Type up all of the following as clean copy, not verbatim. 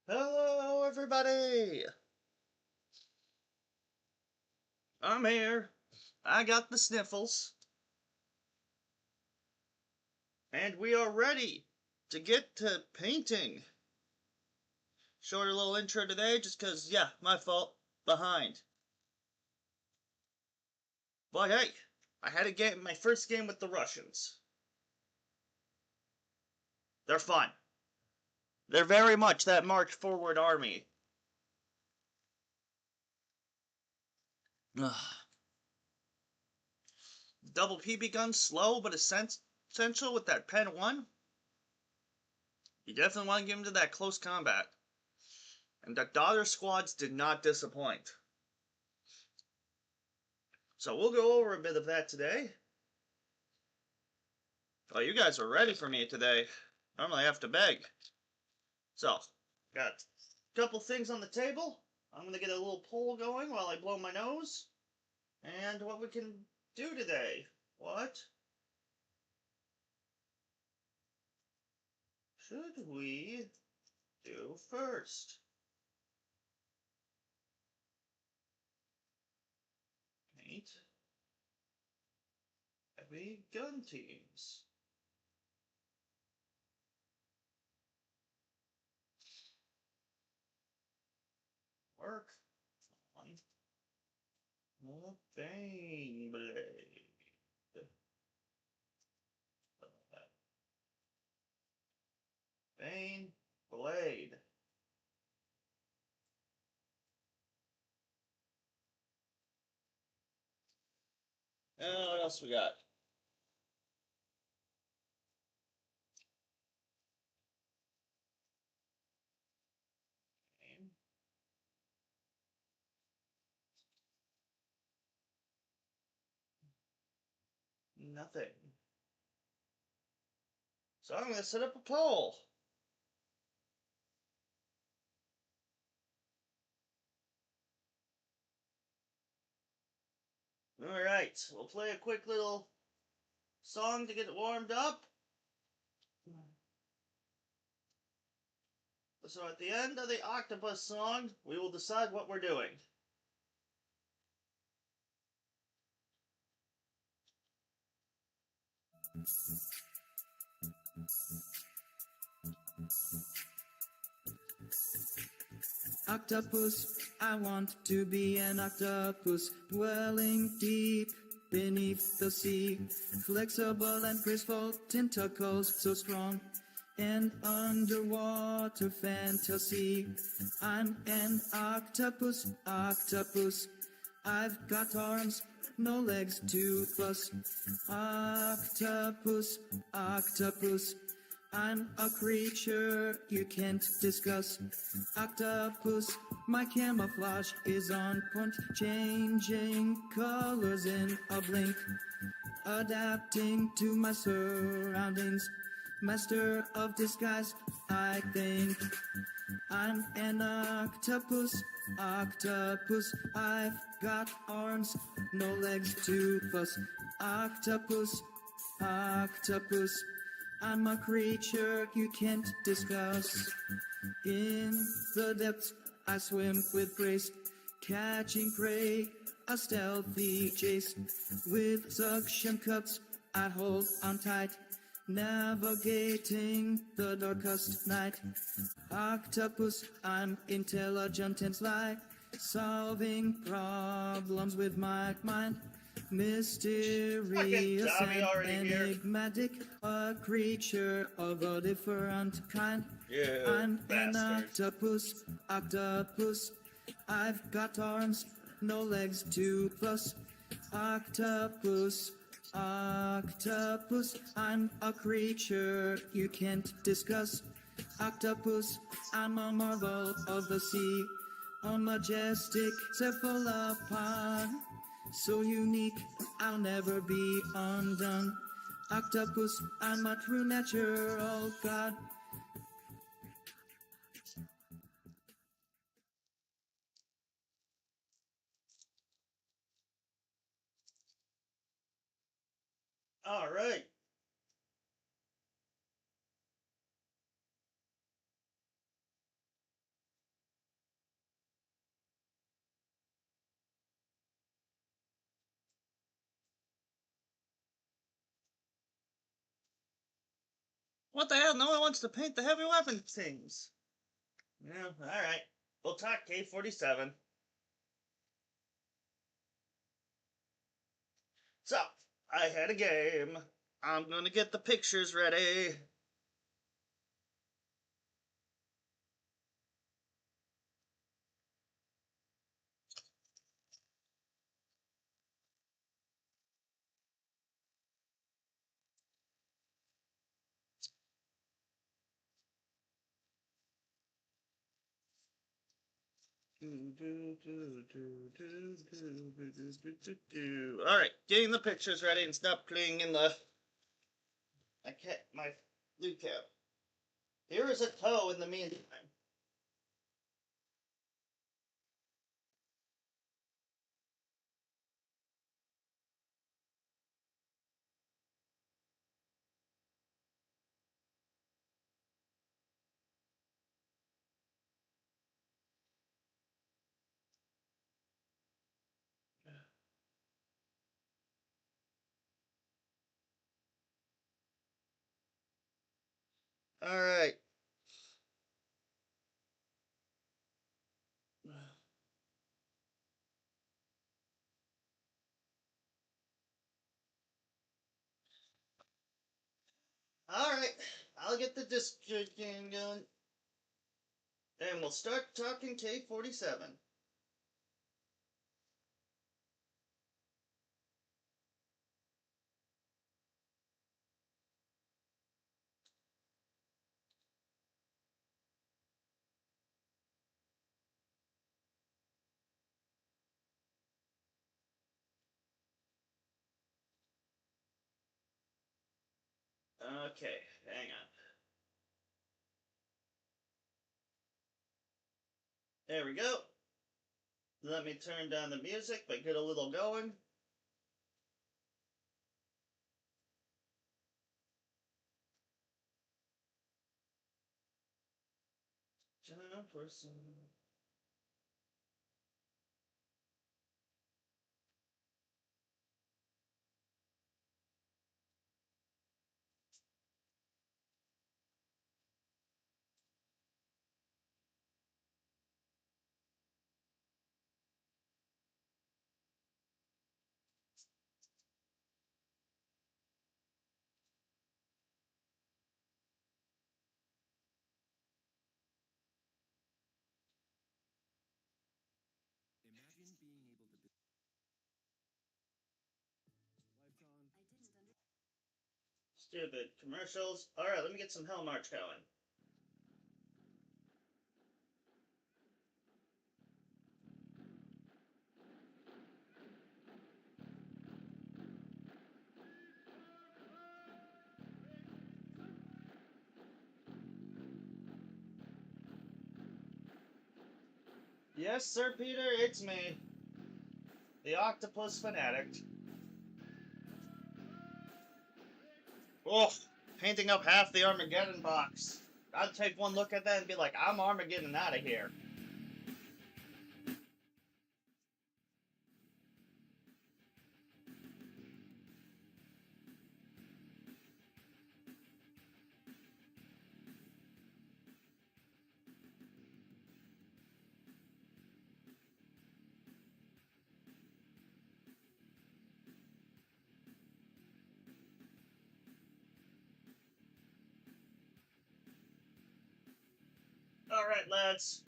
Hello, everybody! I'm here. I got the sniffles. And we are ready to get to painting. Shorter little intro today, just because, yeah, my fault. Behind. But hey, I had my first game with the Russians. They're fun. They're very much that march forward army. Double PB gun, slow but essential with that Pen 1. You definitely want to get into that close combat. And the daughter squads did not disappoint. So we'll go over a bit of that today. Oh, you guys are ready for me today. Normally I have to beg. So, got a couple things on the table. I'm going to get a little poll going while I blow my nose. And what we can do today. What should we do first? Paint heavy gun teams. Work on the Bane Blade. Bane Blade. What else we got? Nothing. So I'm going to set up a poll. Alright, we'll play a quick little song to get it warmed up. So at the end of the octopus song, we will decide what we're doing. Octopus, I want to be an octopus, dwelling deep beneath the sea. Flexible and graceful, tentacles so strong, and underwater fantasy. I'm an octopus, octopus. I've got arms, no legs, toothless. Octopus, octopus. I'm a creature you can't discuss. Octopus, my camouflage is on point, changing colors in a blink, adapting to my surroundings. Master of disguise, I think. I'm an octopus, octopus. I've got arms, no legs, toothless. Octopus, octopus. I'm a creature you can't discuss. In the depths I swim with grace, catching prey, a stealthy chase. With suction cups I hold on tight, navigating the darkest night. Octopus, I'm intelligent and sly, solving problems with my mind. Mysterious and enigmatic, a creature of a different kind. I'm an octopus, octopus. I've got arms, no legs, toothless. Octopus, octopus. I'm a creature you can't discuss. Octopus, I'm a marvel of the sea, a majestic cephalopod. So unique, I'll never be undone. Octopus, I'm a true natural god. Alright. What the hell? No one wants to paint the heavy weapon things. Yeah, alright. We'll talk K-47. So, I had a game. I'm gonna get the pictures ready. Alright, getting the pictures ready and stop cleaning my loot cap. Here is a toe in the meantime. Alright. Alright, I'll get the disc game going. And we'll start talking K-47. Okay, hang on. There we go. Let me turn down the music, but get a little going. Person. Imagine being able to build Stupid commercials. Alright, let me get some Hell March going. Yes, Sir Peter, it's me. The Octopus Fanatic. Oh, painting up half the Armageddon box. I'd take one look at that and be like, I'm Armageddon out of here. Alright, lads.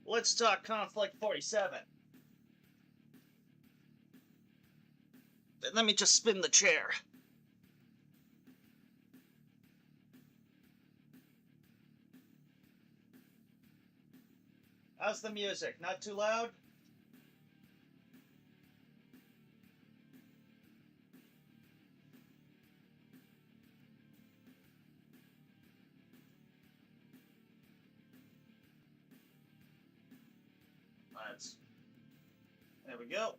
Let's talk Konflikt 47. Let me just spin the chair. How's the music? Not too loud? There we go.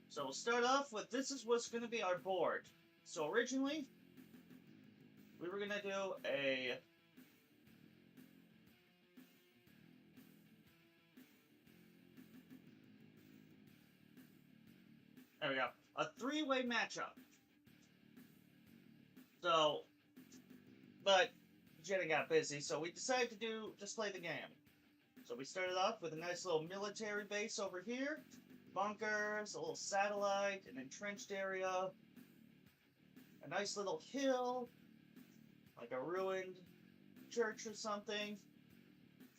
So we'll start off with, this is what's going to be our board. So originally, we were going to do a... There we go. A three-way matchup. So, But Jenny got busy, so we decided to just play the game. So we started off with a nice little military base over here, bunkers, a little satellite, an entrenched area, a nice little hill, like a ruined church or something,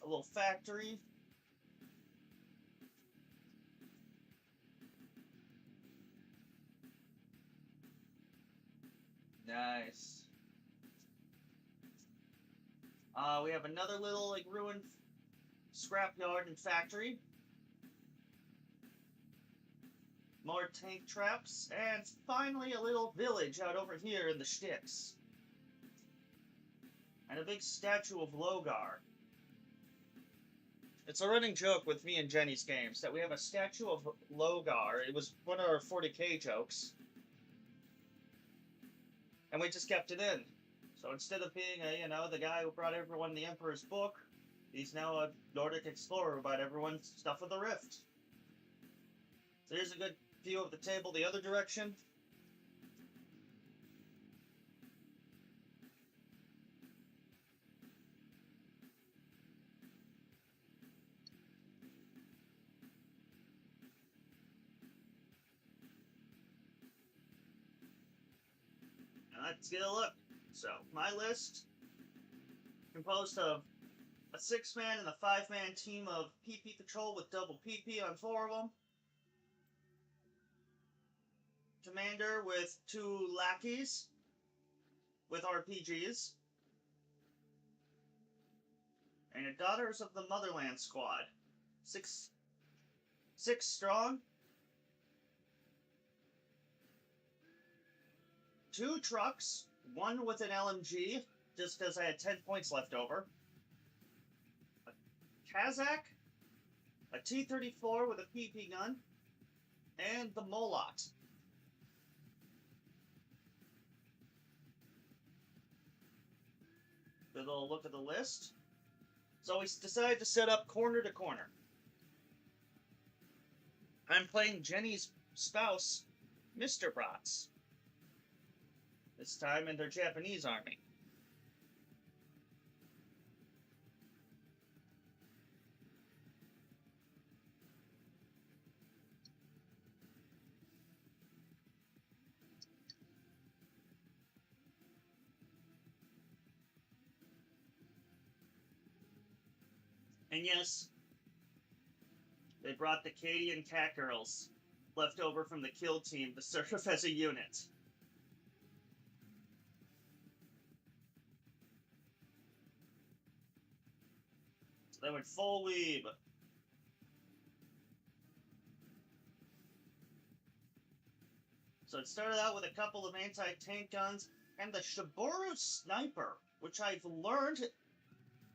a little factory. Nice. We have another little like ruined scrapyard and factory. More tank traps, and finally a little village out over here in the sticks. And a big statue of Logar. It's a running joke with me and Jenny's games that we have a statue of Logar. It was one of our 40k jokes. And we just kept it in. So instead of being the guy who brought everyone the Emperor's Book, he's now a Nordic explorer who brought everyone stuff of the Rift. So here's a good view of the table the other direction. And let's get a look. So, my list, composed of a 6-man and a 5-man team of PP Patrol with double PP on 4 of them. Commander with 2 lackeys with RPGs. And a Daughters of the Motherland squad. 6 strong. 2 trucks. 1 with an LMG, just because I had 10 points left over. A Kazakh, a T-34 with a PP gun, and the Molot. Good little look at the list. So we decided to set up corner to corner. I'm playing Jenny's spouse, Mr. Bratz. This time in their Japanese army. And yes, they brought the Katie and Cat Girls left over from the kill team to serve as a unit. They went full weeb. So it started out with a couple of anti-tank guns and the Shiboru sniper, which I've learned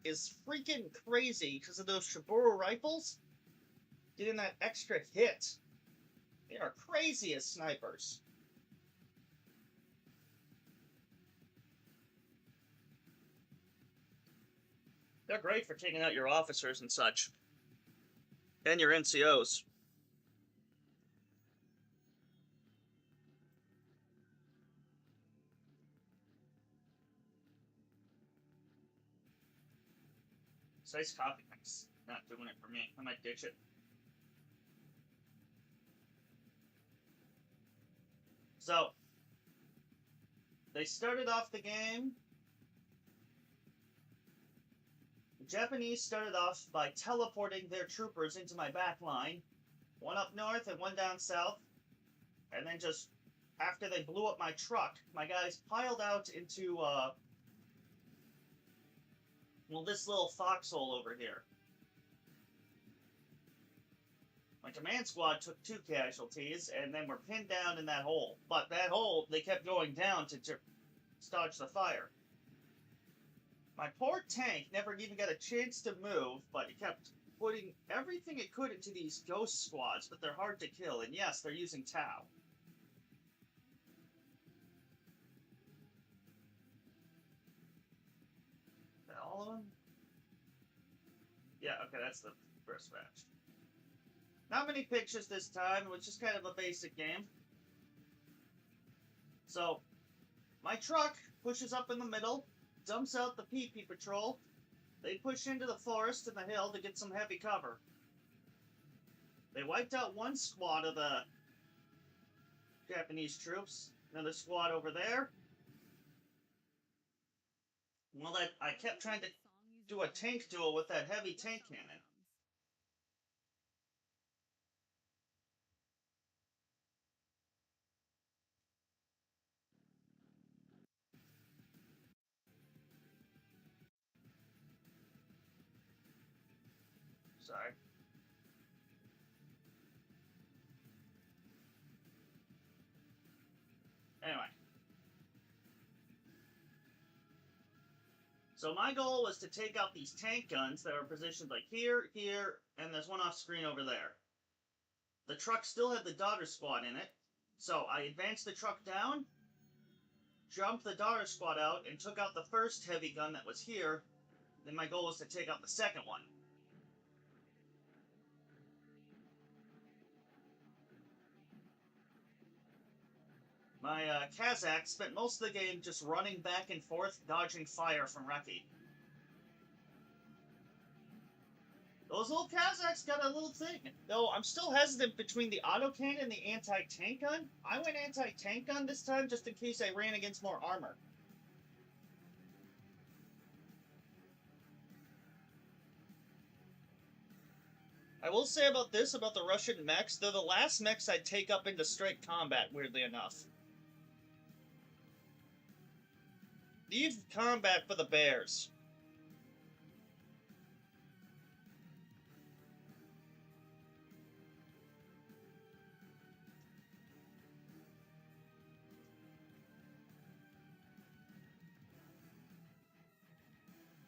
is freaking crazy because of those Shiboru rifles getting that extra hit. They are crazy as snipers. They're great for taking out your officers and such. And your NCOs. Size coffee mix. Not doing it for me. I might ditch it. So, they started off the game. The Japanese started off by teleporting their troopers into my back line. One up north and one down south. And then just after they blew up my truck, my guys piled out into, this little foxhole over here. My command squad took 2 casualties, and then were pinned down in that hole. But that hole, they kept going down to dodge the fire. My poor tank never even got a chance to move, but it kept putting everything it could into these ghost squads, but they're hard to kill, and yes, they're using Tau. Is that all of them? Yeah, okay, that's the first match. Not many pictures this time, it was just kind of a basic game. So, my truck pushes up in the middle, dumps out the PP patrol. They push into the forest and the hill to get some heavy cover. They wiped out one squad of the Japanese troops. Another squad over there. Well, I kept trying to do a tank duel with that heavy tank cannon. Sorry. Anyway. So my goal was to take out these tank guns that were positioned like here, here, and there's one off screen over there. The truck still had the daughter squad in it, so I advanced the truck down, jumped the daughter squad out, and took out the first heavy gun that was here. Then my goal was to take out the second one. My Kazakh spent most of the game just running back and forth, dodging fire from Reki. Those little Kazakhs got a little thing. Though I'm still hesitant between the autocannon and the anti-tank gun. I went anti-tank gun this time just in case I ran against more armor. I will say about this, about the Russian mechs, they're the last mechs I'd take up into straight combat, weirdly enough. Leave combat for the bears.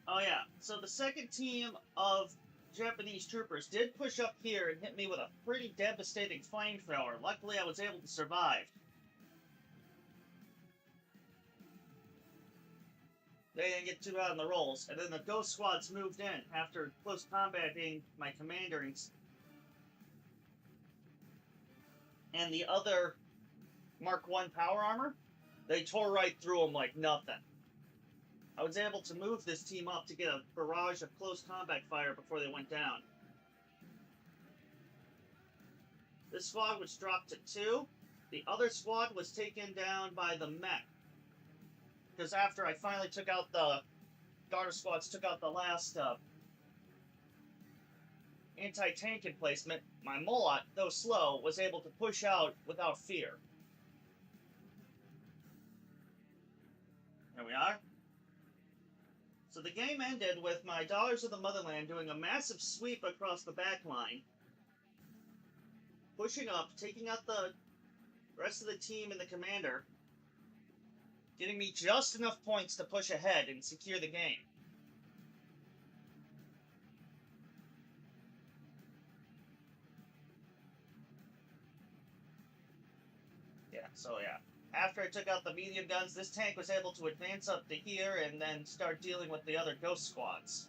Oh yeah, so the second team of Japanese troopers did push up here and hit me with a pretty devastating flamethrower. Luckily I was able to survive. They didn't get too bad on the rolls, and then the ghost squads moved in after close combating my commander and the other Mark I power armor. They tore right through them like nothing. I was able to move this team up to get a barrage of close combat fire before they went down. This squad was dropped to 2. The other squad was taken down by the mech. Because after I finally took out the daughter squads, took out the last anti-tank emplacement, my Mulot, though slow, was able to push out without fear. There we are. So the game ended with my Daughters of the Motherland doing a massive sweep across the back line, pushing up, taking out the rest of the team and the commander, getting me just enough points to push ahead and secure the game. Yeah. After I took out the medium guns, this tank was able to advance up to here and then start dealing with the other ghost squads.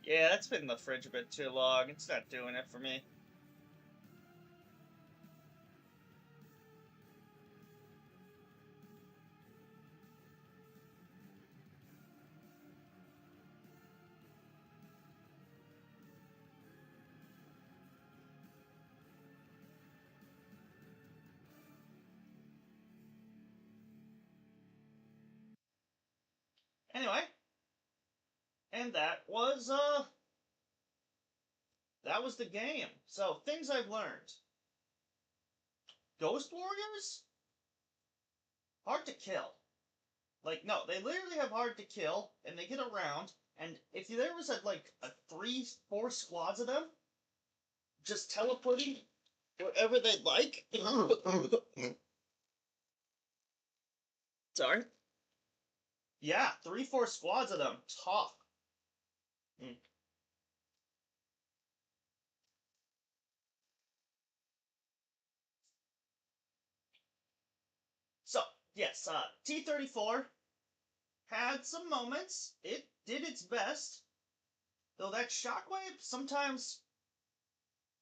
Yeah, that's been in the fridge a bit too long. It's not doing it for me. Anyway, and that was the game. So, things I've learned. Ghost Warriors? Hard to kill. Like, no, they literally have hard to kill, and they get around, and if there was like a 3-4 squads of them, just teleporting wherever they'd like. Sorry? Yeah, 3-4 squads of them. Tough. yes, T-34 had some moments. It did its best, though that shockwave sometimes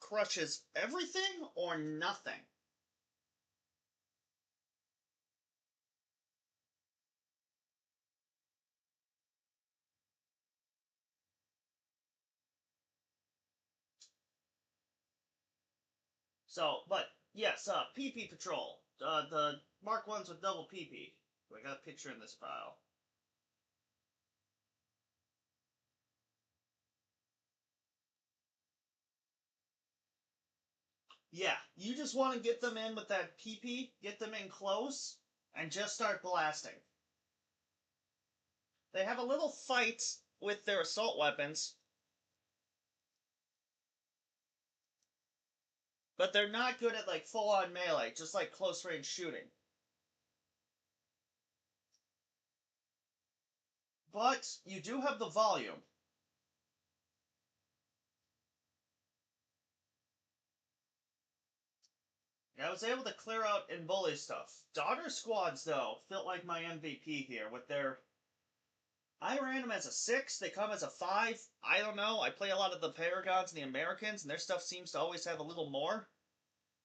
crushes everything or nothing. So, but yes, PP Patrol, the Mark Ones with double PP. I got a picture in this file. Yeah, you just want to get them in with that PP, get them in close, and just start blasting. They have a little fight with their assault weapons, but they're not good at like full-on melee, just like close-range shooting. But you do have the volume. I was able to clear out and bully stuff. Daughter squads, though, felt like my MVP here with their. I ran them as a 6, they come as a 5. I don't know. I play a lot of the Paragons and the Americans, and their stuff seems to always have a little more.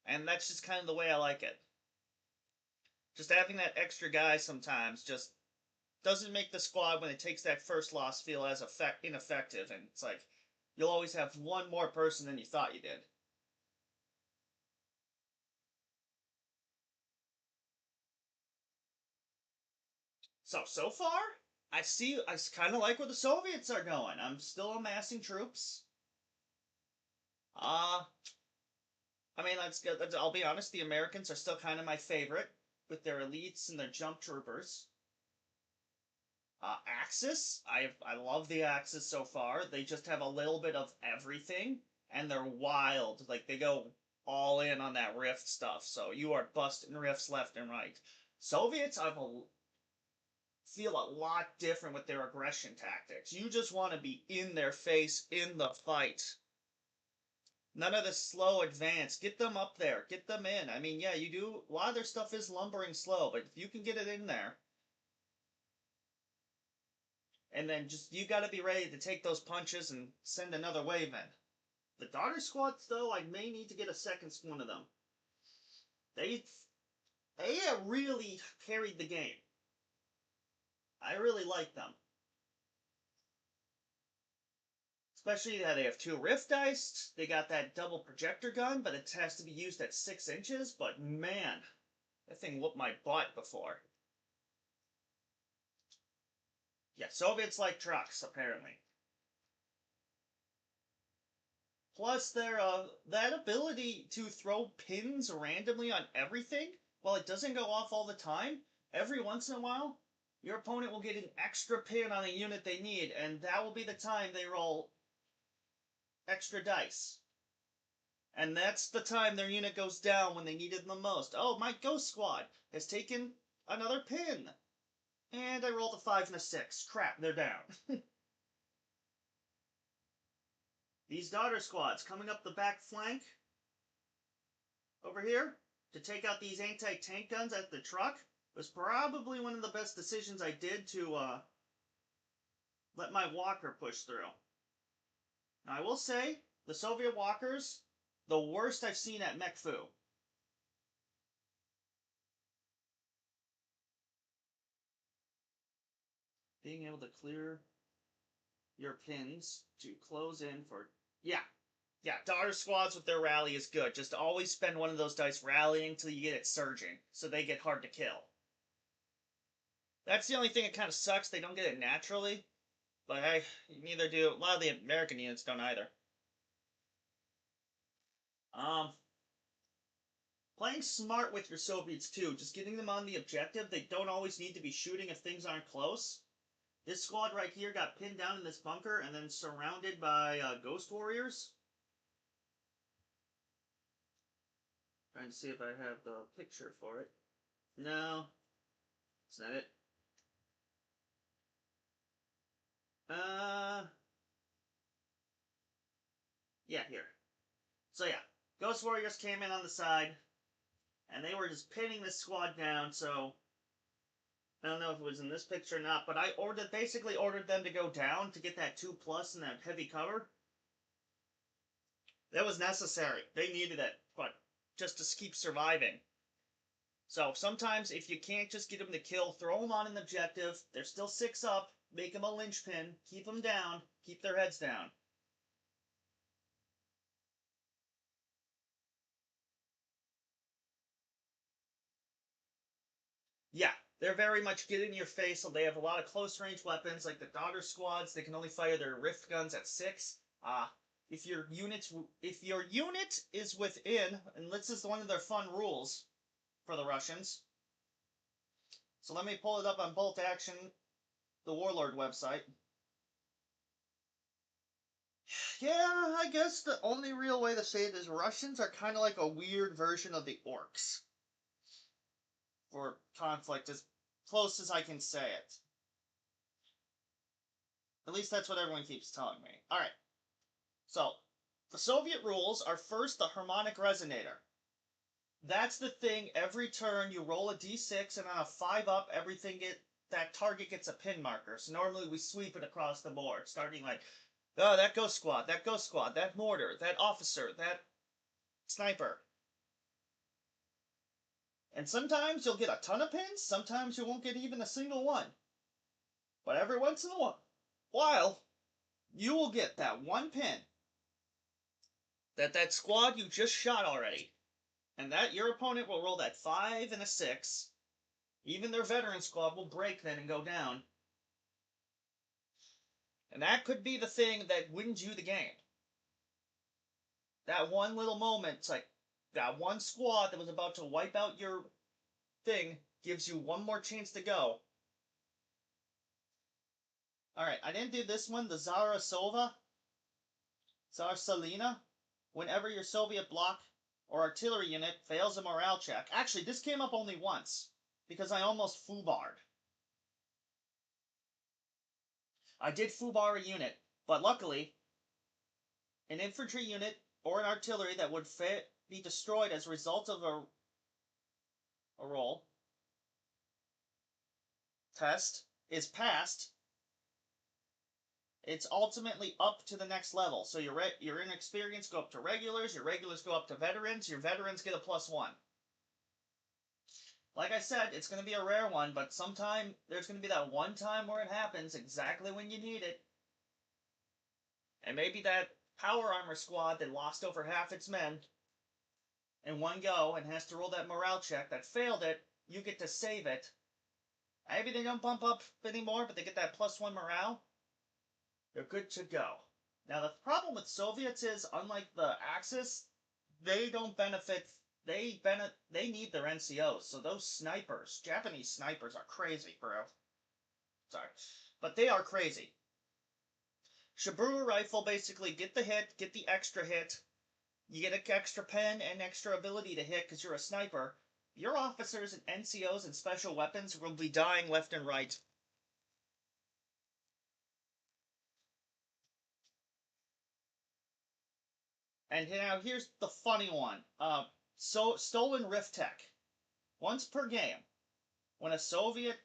And that's just kind of the way I like it. Just having that extra guy sometimes just doesn't make the squad when it takes that first loss feel as ineffective. And it's like, you'll always have one more person than you thought you did. So far, I kind of like where the Soviets are going. I'm still amassing troops. Uh, I mean, I'll be honest, the Americans are still kind of my favorite with their elites and their jump troopers. Axis, I love the Axis so far. They just have a little bit of everything, and they're wild. Like, they go all in on that rift stuff, so you are busting rifts left and right. Soviets, feel a lot different with their aggression tactics. You just want to be in their face in the fight. None of the slow advance. Get them up there. Get them in. I mean, yeah, you do. A lot of their stuff is lumbering slow, but if you can get it in there, and then just you got to be ready to take those punches and send another wave in. The daughter squads, though, I may need to get a second one of them. They really carried the game. I really like them. Especially that they have 2 rift dice. They got that double projector gun, but it has to be used at 6 inches. But man, that thing whooped my butt before. Yeah, Soviets like trucks, apparently. Plus, that ability to throw pins randomly on everything, while it doesn't go off all the time, every once in a while, your opponent will get an extra pin on a unit they need, and that will be the time they roll extra dice. And that's the time their unit goes down when they need it the most. Oh, my Ghost Squad has taken another pin. And I rolled a 5 and a 6. Crap, they're down. These daughter squads coming up the back flank over here to take out these anti-tank guns at the truck was probably one of the best decisions I did to let my walker push through. Now, I will say, the Soviet walkers, the worst I've seen at Mekfu. Being able to clear your pins to close in for... Yeah. Yeah, daughter squads with their rally is good. Just always spend one of those dice rallying till you get it surging, so they get hard to kill. That's the only thing that kind of sucks. They don't get it naturally. But hey, neither do... A lot of the American units don't either. Playing smart with your Soviets too. Just getting them on the objective. They don't always need to be shooting if things aren't close. This squad right here got pinned down in this bunker and then surrounded by Ghost Warriors. Trying to see if I have the picture for it. No. Is that it? Yeah, here. So yeah, Ghost Warriors came in on the side, and they were just pinning this squad down, so I don't know if it was in this picture or not, but I basically ordered them to go down to get that 2+ and that heavy cover. That was necessary. They needed it, but just to keep surviving. So sometimes if you can't just get them to kill, throw them on an objective. They're still 6 up. Make them a linchpin. Keep them down. Keep their heads down. Yeah, they're very much get in your face. So they have a lot of close range weapons, like the daughter squads. They can only fire their rift guns at 6. If your unit is within, and this is one of their fun rules for the Russians. So let me pull it up on Bolt Action, the Warlord website. Yeah, I guess the only real way to say it is Russians are kind of like a weird version of the orcs. For Konflikt, as close as I can say it. At least that's what everyone keeps telling me. Alright, so the Soviet rules are first the harmonic resonator. That's the thing, every turn you roll a d6 and on a 5 up, that target gets a pin marker. So normally we sweep it across the board, starting like, oh, that ghost squad, that mortar, that officer, that sniper. And sometimes you'll get a ton of pins, sometimes you won't get even a single one. But every once in a while, you will get that one pin that squad you just shot already. And that your opponent will roll that 5 and a 6. Even their veteran squad will break then and go down. And that could be the thing that wins you the game. That one little moment, it's like that one squad that was about to wipe out your thing gives you one more chance to go. Alright, I didn't do this one, the Zarsalina. Whenever your Soviet bloc or artillery unit fails a morale check. Actually, this came up only once, because I almost foobarred. I did foobar a unit, but luckily, an infantry unit or an artillery that would be destroyed as a result of a roll test is passed. It's ultimately up to the next level. So your inexperienced go up to regulars, your regulars go up to veterans, your veterans get a +1. Like I said, it's going to be a rare one, but sometime there's going to be that one time where it happens exactly when you need it. And maybe that power armor squad that lost over half its men in one go and has to roll that morale check that failed it, you get to save it. Maybe they don't bump up anymore, but they get that +1 morale. They're good to go. Now the problem with Soviets is, unlike the Axis, they don't benefit. They need their NCOs. So those snipers, Japanese snipers, are crazy, bro. Sorry, but they are crazy. Shaburu rifle, basically get the hit, get the extra hit. You get an extra pen and extra ability to hit because you're a sniper. Your officers and NCOs and special weapons will be dying left and right. And now here's the funny one. So stolen Rift Tech. Once per game, when a Soviet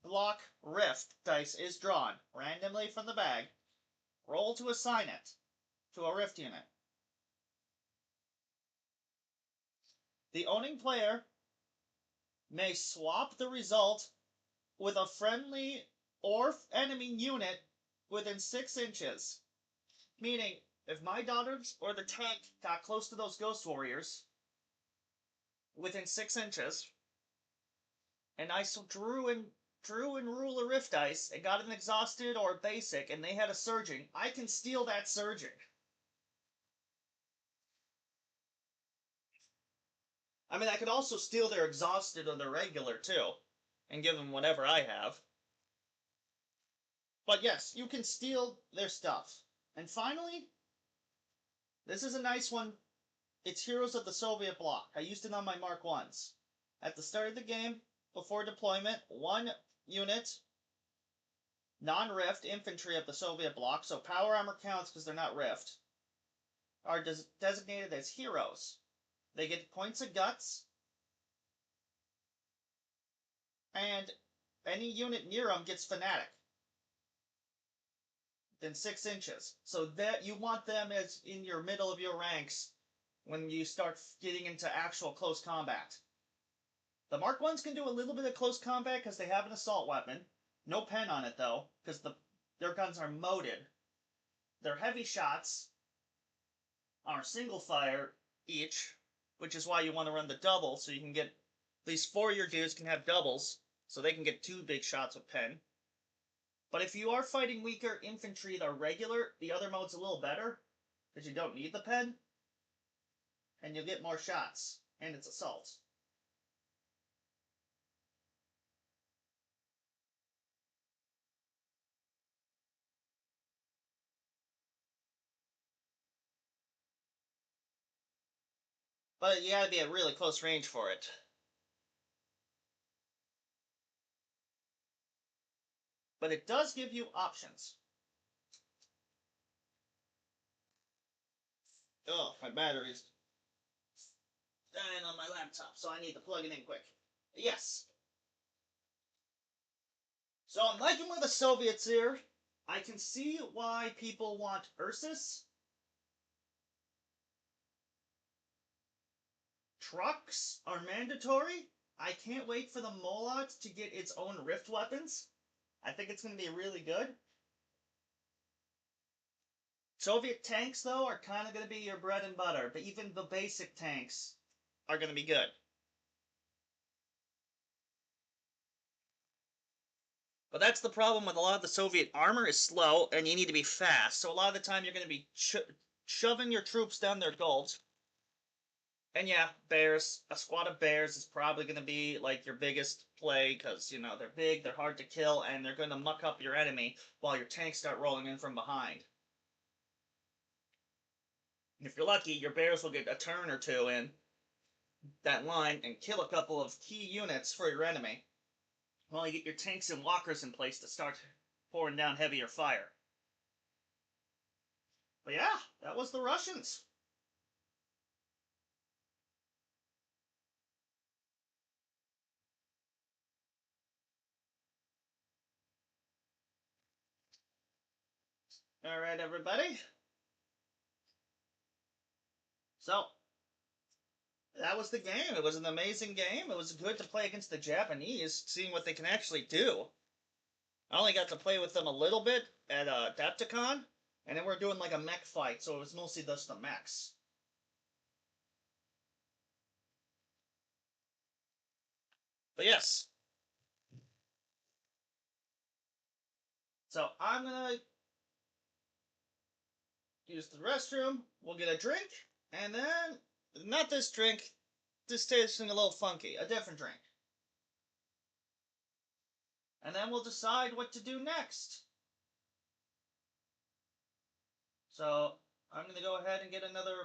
block Rift dice is drawn randomly from the bag, roll to assign it to a Rift unit. The owning player may swap the result with a friendly or enemy unit within 6 inches. Meaning, if my daughters or the tank got close to those ghost within 6 inches, and I drew and rule a rift dice and got an exhausted or basic, and they had a surging, I can steal that surging. I mean, I could also steal their exhausted or their regular too, and give them whatever I have. But yes, you can steal their stuff. And finally, this is a nice one. It's Heroes of the Soviet Bloc. I used it on my Mark 1s. At the start of the game, before deployment, one unit, non-rift infantry of the Soviet Bloc, so power armor counts because they're not rift, are designated as heroes. They get points of guts, and any unit near them gets fanatic. Then 6 inches. So that you want them as in your middle of your ranks when you start getting into actual close combat. The Mark 1s can do a little bit of close combat because they have an assault weapon. No pen on it though, because their guns are moded. Their heavy shots are single fire each, which is why you want to run the double, so you can get at least 4 of your dudes can have doubles, so they can get 2 big shots with pen. But if you are fighting weaker infantry that are regular, the other mode's a little better, because you don't need the pen, and you'll get more shots, and it's assault. But you gotta be at really close range for it. But it does give you options. Oh, my battery's dying on my laptop, so I need to plug it in quick. Yes. So I'm liking where the Soviets here. I can see why people want Ursus. Trucks are mandatory. I can't wait for the Molot to get its own rift weapons. I think it's going to be really good. Soviet tanks, though, are kind of going to be your bread and butter, but even the basic tanks are going to be good. But that's the problem with a lot of the Soviet armor is slow, and you need to be fast. So a lot of the time you're going to be shoving your troops down their gulch. And yeah, bears. A squad of bears is probably going to be like your biggest play because, you know, they're big, they're hard to kill, and they're going to muck up your enemy while your tanks start rolling in from behind. And if you're lucky, your bears will get a turn or two in that line and kill a couple of key units for your enemy while you get your tanks and walkers in place to start pouring down heavier fire. But yeah, that was the Russians. Alright, everybody. So, that was the game. It was an amazing game. It was good to play against the Japanese, seeing what they can actually do. I only got to play with them a little bit at Adepticon, and then we're doing like a mech fight, so it was mostly just the mechs. But yes. So I'm gonna use the restroom, we'll get a drink, and then, not this drink, this tasting a little funky, a different drink. And then we'll decide what to do next. So, I'm gonna go ahead and get another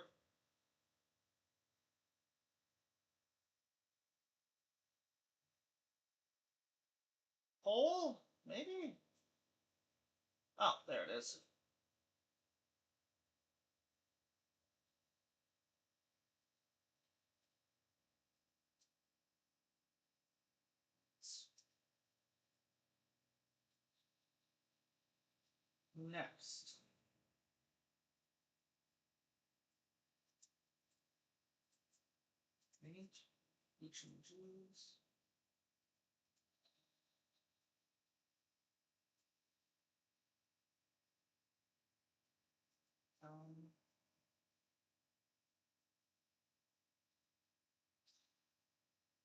poll, maybe? Oh, there it is. Next. Each and Jews.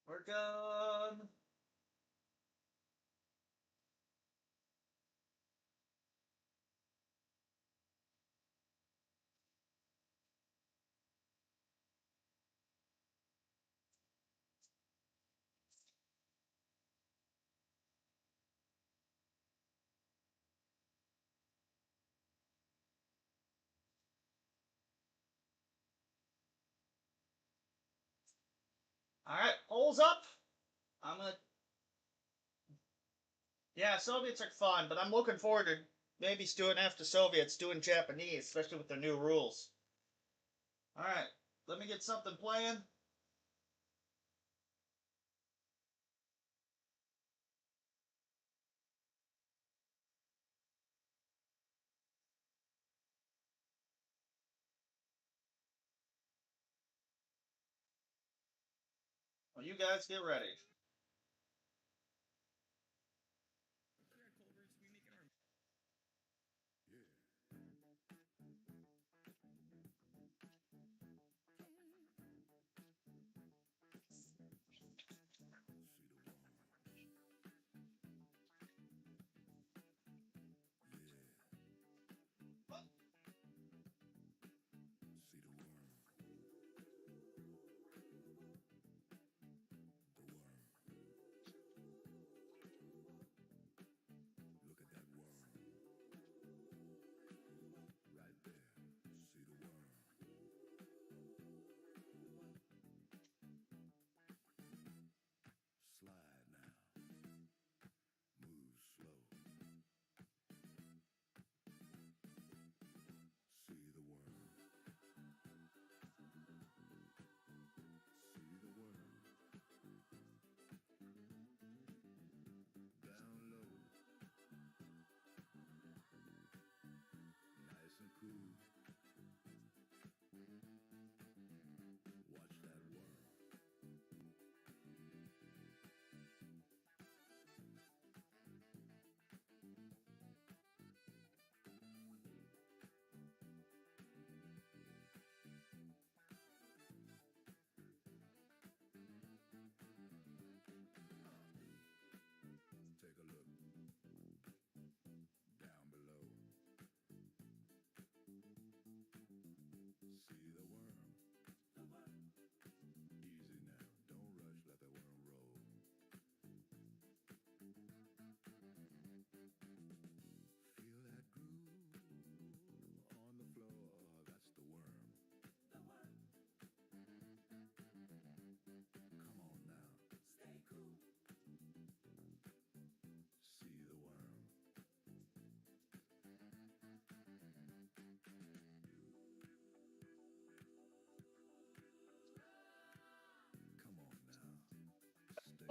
We're done. Alright, polls up. I'm gonna... Yeah, Soviets are fun, but I'm looking forward to maybe doing after Soviets, doing Japanese, especially with their new rules. Alright, let me get something playing. Well, you guys get ready.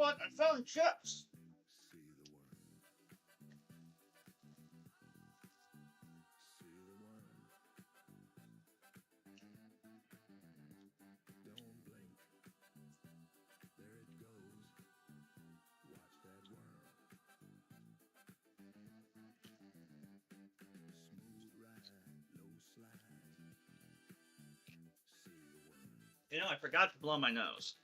What? I found chips! You know, I forgot to blow my nose.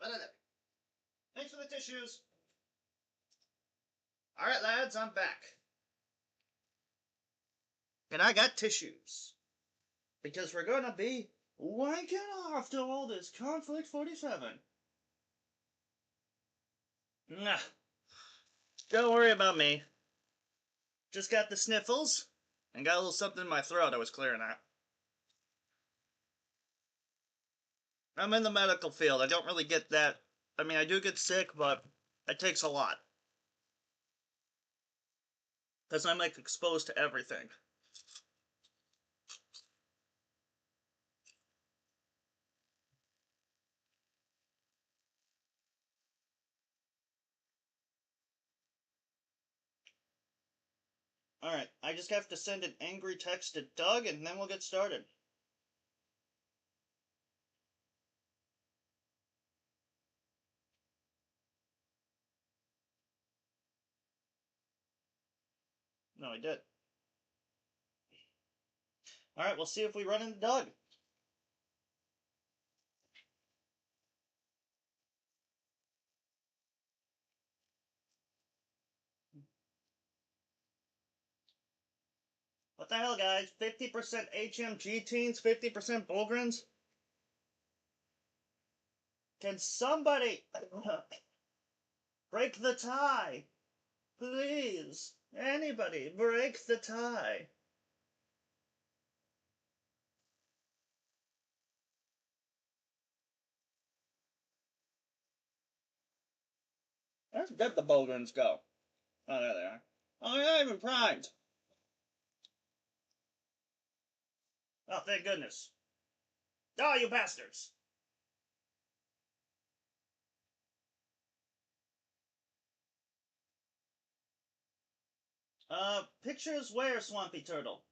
But anyway, thanks for the tissues. Alright, lads, I'm back. And I got tissues. Because we're gonna be wanking off to all this Konflikt 47. Nah, don't worry about me. Just got the sniffles and got a little something in my throat I was clearing out. I'm in the medical field. I don't really get that. I mean, I do get sick, but it takes a lot. Because I'm like exposed to everything. Alright, I just have to send an angry text to Doug and then we'll get started. No, I did. Alright, we'll see if we run into Doug. What the hell, guys? 50% HMG teens, 50% Bullgrins? Can somebody break the tie? Please. Anybody, break the tie. Where did the Bullgrins go? Oh, there they are. Oh, they're not even primed. Oh, thank goodness. Oh, you bastards. Pictures where, Swampy Turtle?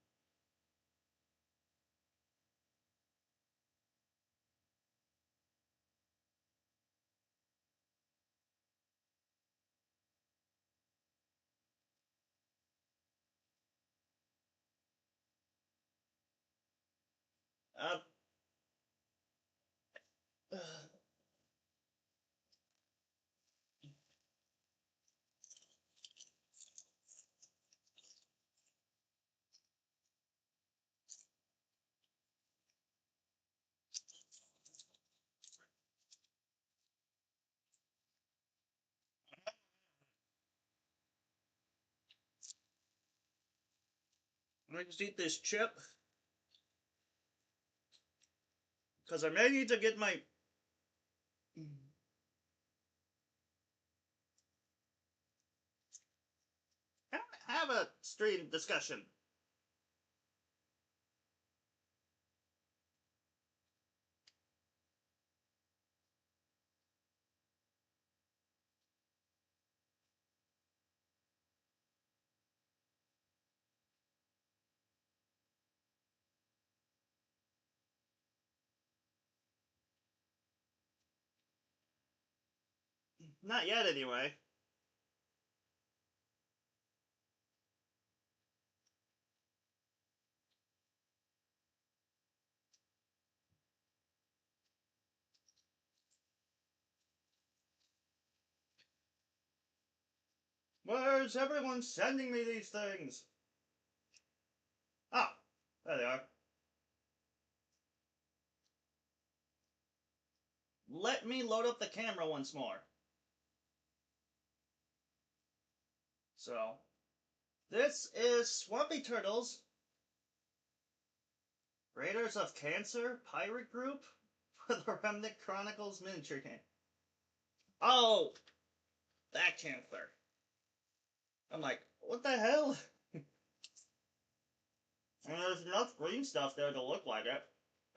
Uh, Let me just eat this chip. Because I may need to get my... Have a stream discussion. Not yet, anyway. Where's everyone sending me these things? Ah, there they are. Let me load up the camera once more. So, this is Swampy Turtles, Raiders of Cancer, Pirate Group, for the Remnant Chronicles miniature game. Oh, that Cancer. I'm like, what the hell? And there's enough green stuff there to look like it.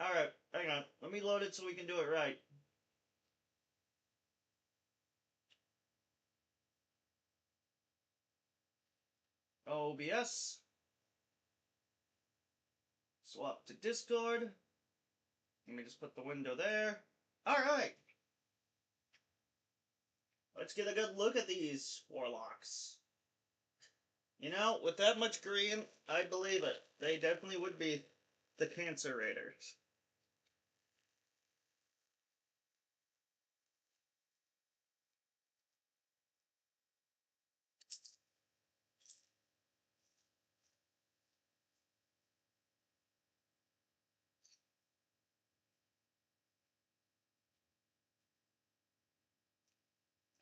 Alright, hang on. Let me load it so we can do it right. OBS. Swap to Discord. Let me just put the window there. Alright. Let's get a good look at these warlocks. You know, with that much green, I believe it. They definitely would be the Cancer Raiders.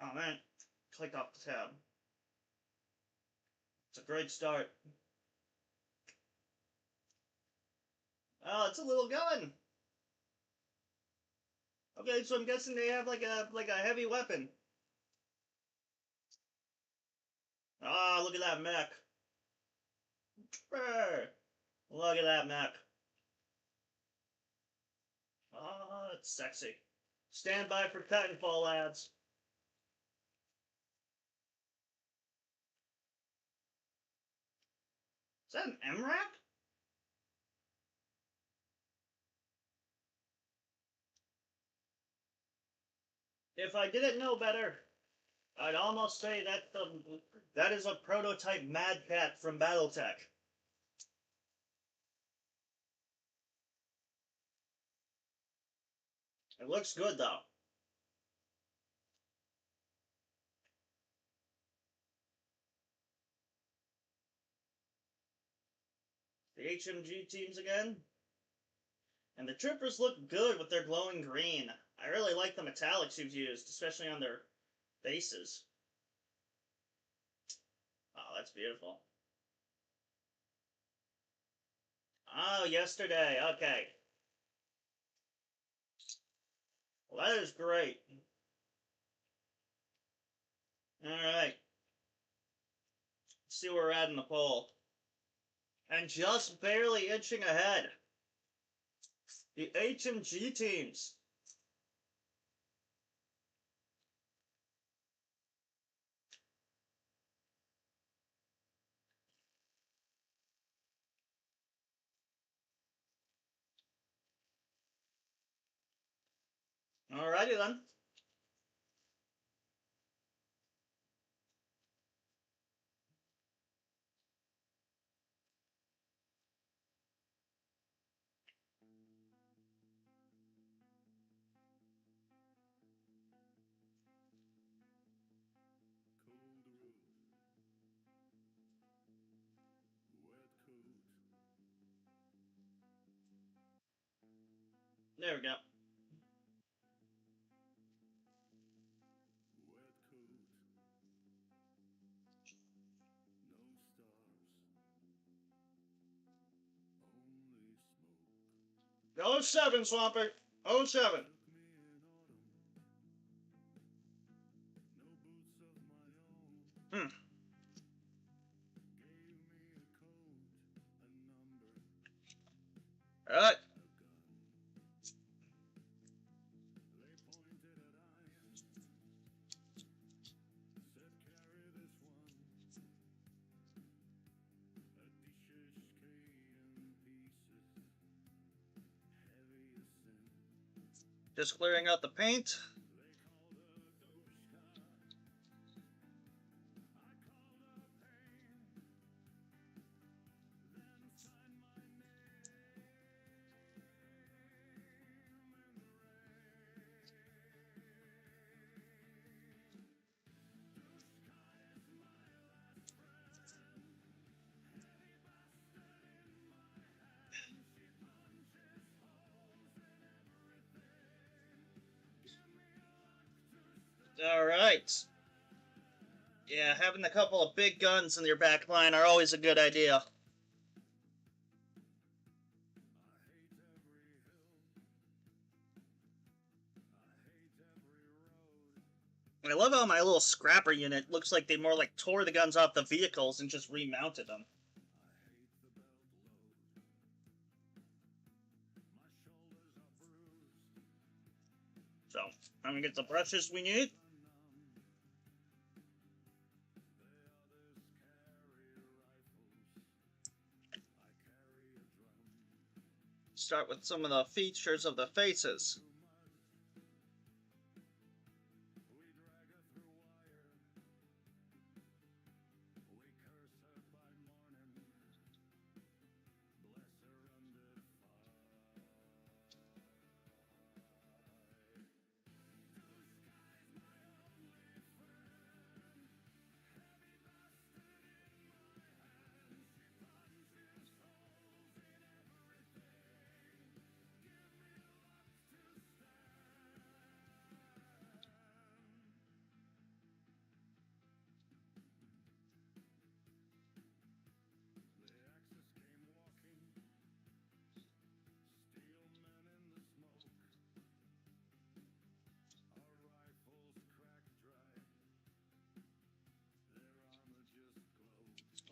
Oh man. click off the tab. It's a great start. Oh, it's a little gun. Okay, so I'm guessing they have like a heavy weapon. Ah, look at that mech. Brr. Look at that mech. Ah, it's sexy. Stand by for Titanfall ads. Is that an MRAP? If I didn't know better, I'd almost say that is a prototype Mad Cat from BattleTech. It looks good though. The HMG teams again. And the troopers look good with their glowing green. I really like the metallics you've used, especially on their bases. Oh, that's beautiful. Oh, yesterday. Okay. Well, that is great. Alright. Let's see where we're at in the poll. And just barely inching ahead. The HMG teams. Alrighty then. There we go. Oh 07, Swampert. 07. Alright. Just clearing out the paint. Alright. Yeah, having a couple of big guns in your back line are always a good idea. I love how my little scrapper unit looks like they more like tore the guns off the vehicles and just remounted them. So, I'm gonna get the brushes we need. Start with some of the features of the faces.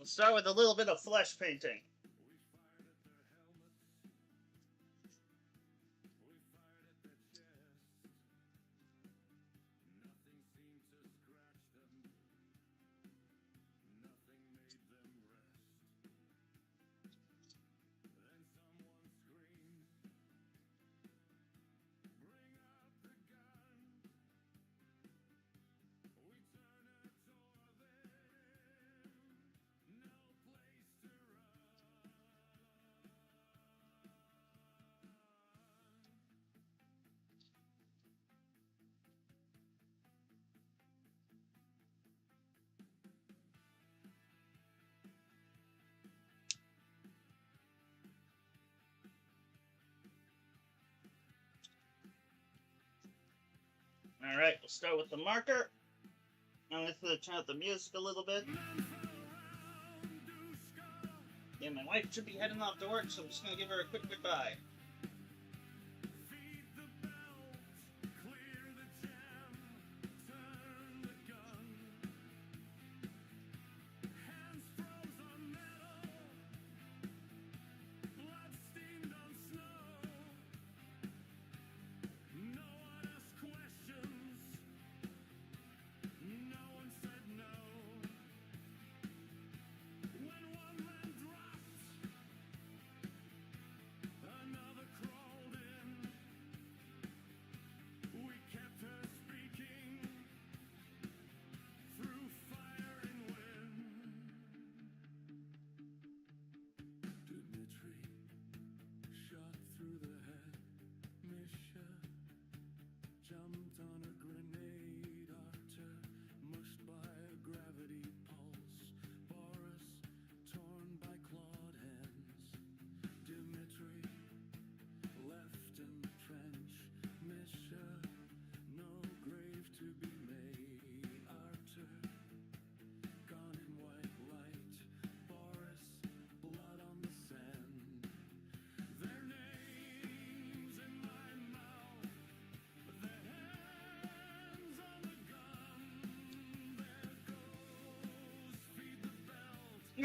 start with a little bit of flesh painting. Alright, we'll start with the marker. I'm just going to turn up the music a little bit. Yeah, my wife should be heading off to work, so I'm just going to give her a quick goodbye.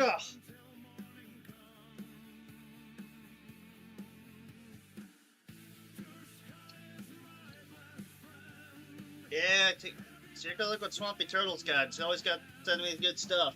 Ugh. Yeah, take a look what Swampy Turtle's got. He's always got sending me good stuff.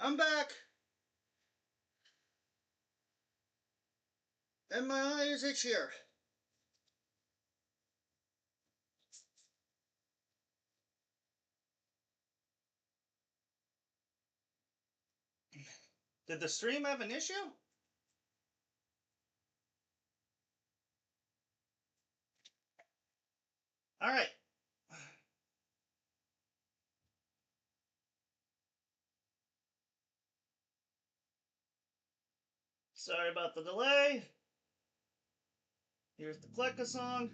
I'm back. And my eyes itch here. Did the stream have an issue? All right. Sorry about the delay. Here's the Kleka song.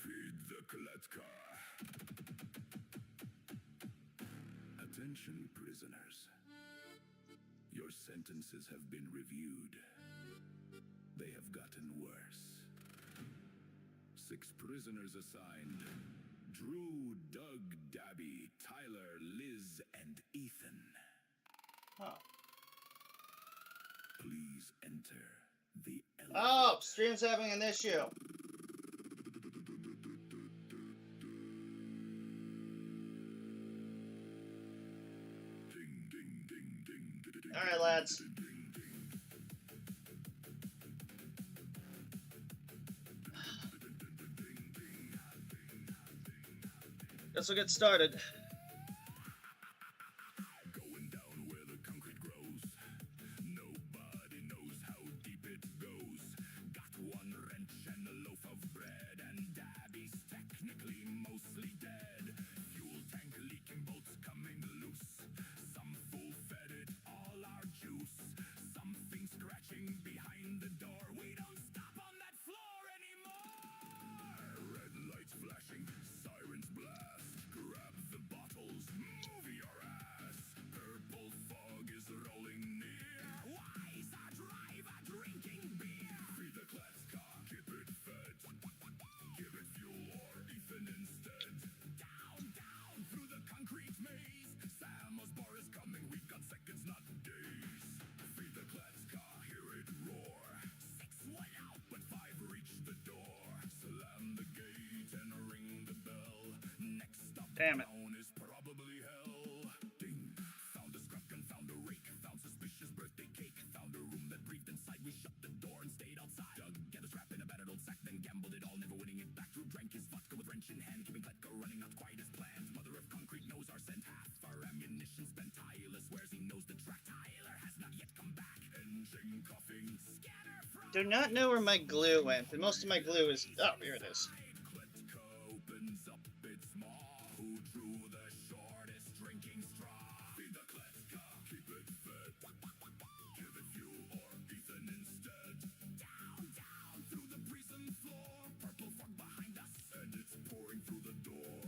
Feed the Kletka. Attention, prisoners. Your sentences have been reviewed. They have gotten worse. 6 prisoners assigned. Drew, Doug, Dabby, Tyler, Liz, and Ethan. Huh. Please enter the elevator. Oh, stream's having an issue. Ding, ding, ding, ding, ding, ding, All right, lads. ding, ding, ding. Guess we'll get started. Going down where the concrete grows. Nobody knows how deep it goes. Got one wrench and a loaf of bread, and Dabby's technically mostly dead. Fuel tank leaking, bolts coming loose. Some fool fed it all our juice. Something scratching behind the door. We don't stop on that floor anymore. Red lights flashing, sirens blast. Grab the bottles, move your ass. Purple fog is rolling near. Why is our driver drinking beer? Feed the Kletka, keep it fed. Give it fuel or Ethan instead. Down, down through the concrete maze. Samus bar is coming, we've got seconds, not days. Feed the Kletka, hear it roar. 6 went out, but 5 reached the door. Slam the gate and ring the bell. Next stop Damn it. down is probably hell. Ding. Found a scrap gun, found a rake, found suspicious birthday cake, found a room that breathed inside. We shut the door and stayed outside. Dug, get a strap in a battered old sack, then gambled it all, never winning it back. Drew drank his vodka with wrench in hand, keeping Kletka running not quite as planned. Mother of concrete knows our scent, half our ammunition spent. Tyler swears he knows the track. Tyler has not yet come back. Engine coughing, scanner from Do not know where my glue went, but most of my glue is... Oh, here it is. Kletka opens up its maw. Who drew the shortest drinking straw? Feed the Kletka, keep it fed. Give it fuel or Ethan instead. Down, down through the prison floor. Purple fog behind us, and it's pouring through the door.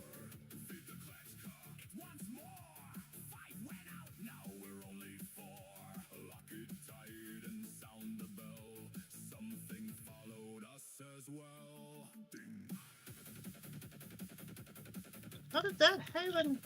Feed the Kletka, it wants more. 5 went out, now we're only 4. Lock it tight and sound the bell. Something followed us as well. Ding. How did that happen?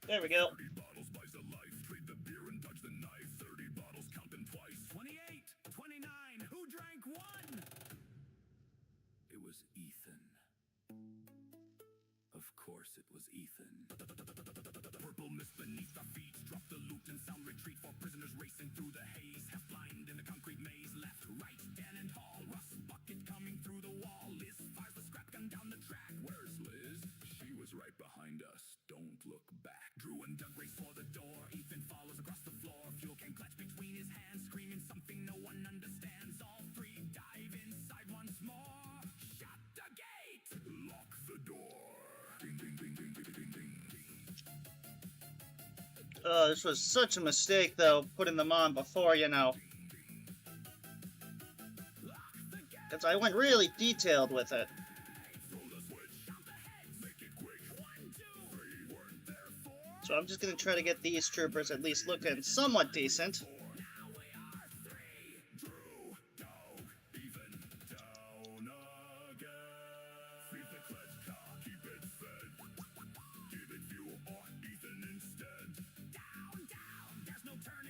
There we go. 30 bottles buys a life. Trade the beer and dodge the knife. 30 bottles, count them twice. 28, 29. Who drank 1? It was Ethan. Of course it was Ethan. Purple mist beneath our feet. Drop the loot and sound retreat. 4 prisoners racing through the haze. Half blind in the concrete maze. Left, right, Dan and Hall. Rust bucket coming through the wall. Liz fires the scrap gun down the track. Where's Liz? She was right behind us. Don't look back. Drew and Doug race for the door. Ethan follows across the floor. Fuel can clutch between his hands. Screaming something no one understands. All 3 dive inside once more. Shut the gate. Lock the door. Ding, ding, ding, ding, ding, ding, ding. Oh, this was such a mistake, though, putting them on before, you know. Because I went really detailed with it. Throw the switch. Count the heads. Make it quick. 1, 2, 3 weren't there 4. So I'm just going to try to get these troopers at least looking somewhat decent. Now we are 3. Drew, Doug, Ethan, down again. Feed the Kletka, keep it fed. Give it fuel or Ethan instead. Down, down, there's no turning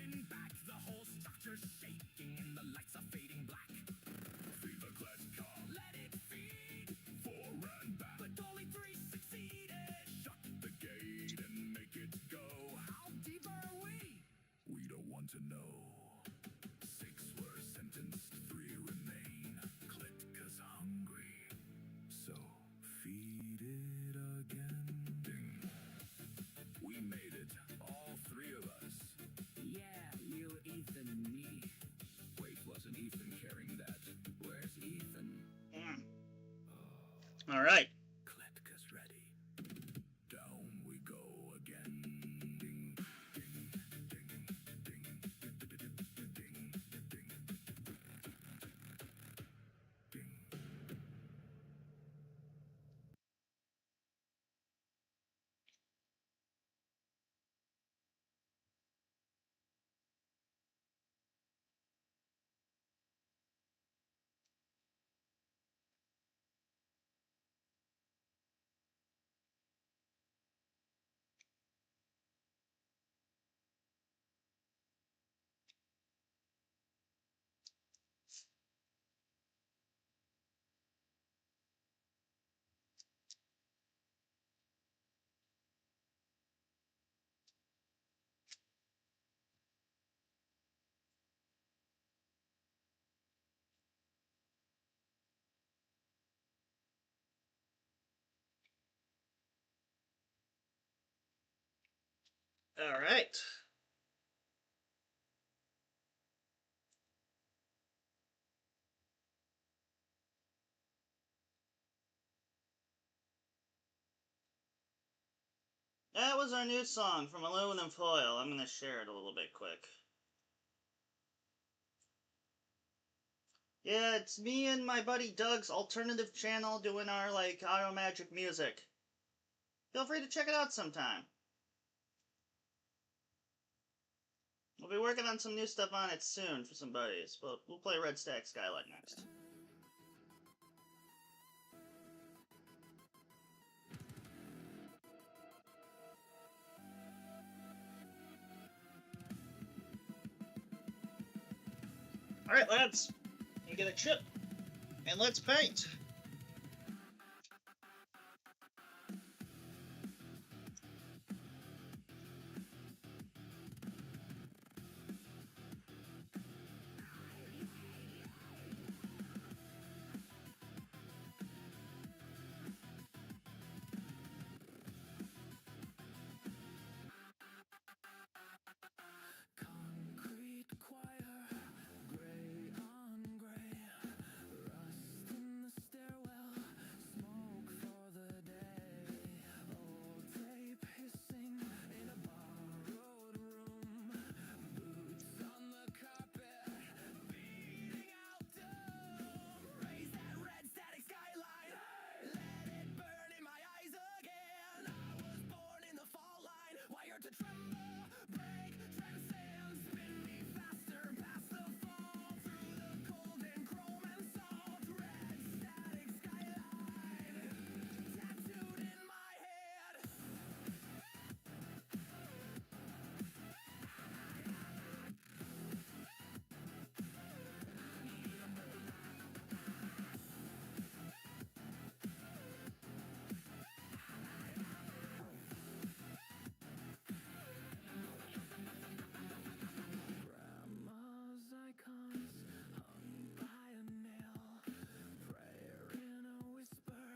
All right. Kletka's ready. Down we go again. Ding, ding, ding, ding, ding, ding. All right. That was our new song from Aluminum Foil. I'm gonna share it a little bit quick. Yeah, it's me and my buddy Doug's alternative channel doing our auto magic music. Feel free to check it out sometime. We'll be working on some new stuff on it soon for some buddies, but we'll play Red Stack Skylight next. Alright, lads. You get a chip, and let's paint. Concrete choir, gray on gray, rust in the stairwell, smoke for the day, old tape hissing in a borrowed room, boots on the carpet, beating out doom, raise that red static skyline, let it burn in my eyes again, I was born in the fall line, wired to tremble, break, transcend, spin me faster past the fall, through the cold and chrome and salt, red static skyline, tattooed in my head. Grandma's icons hung by a nail, prayer in a whisper,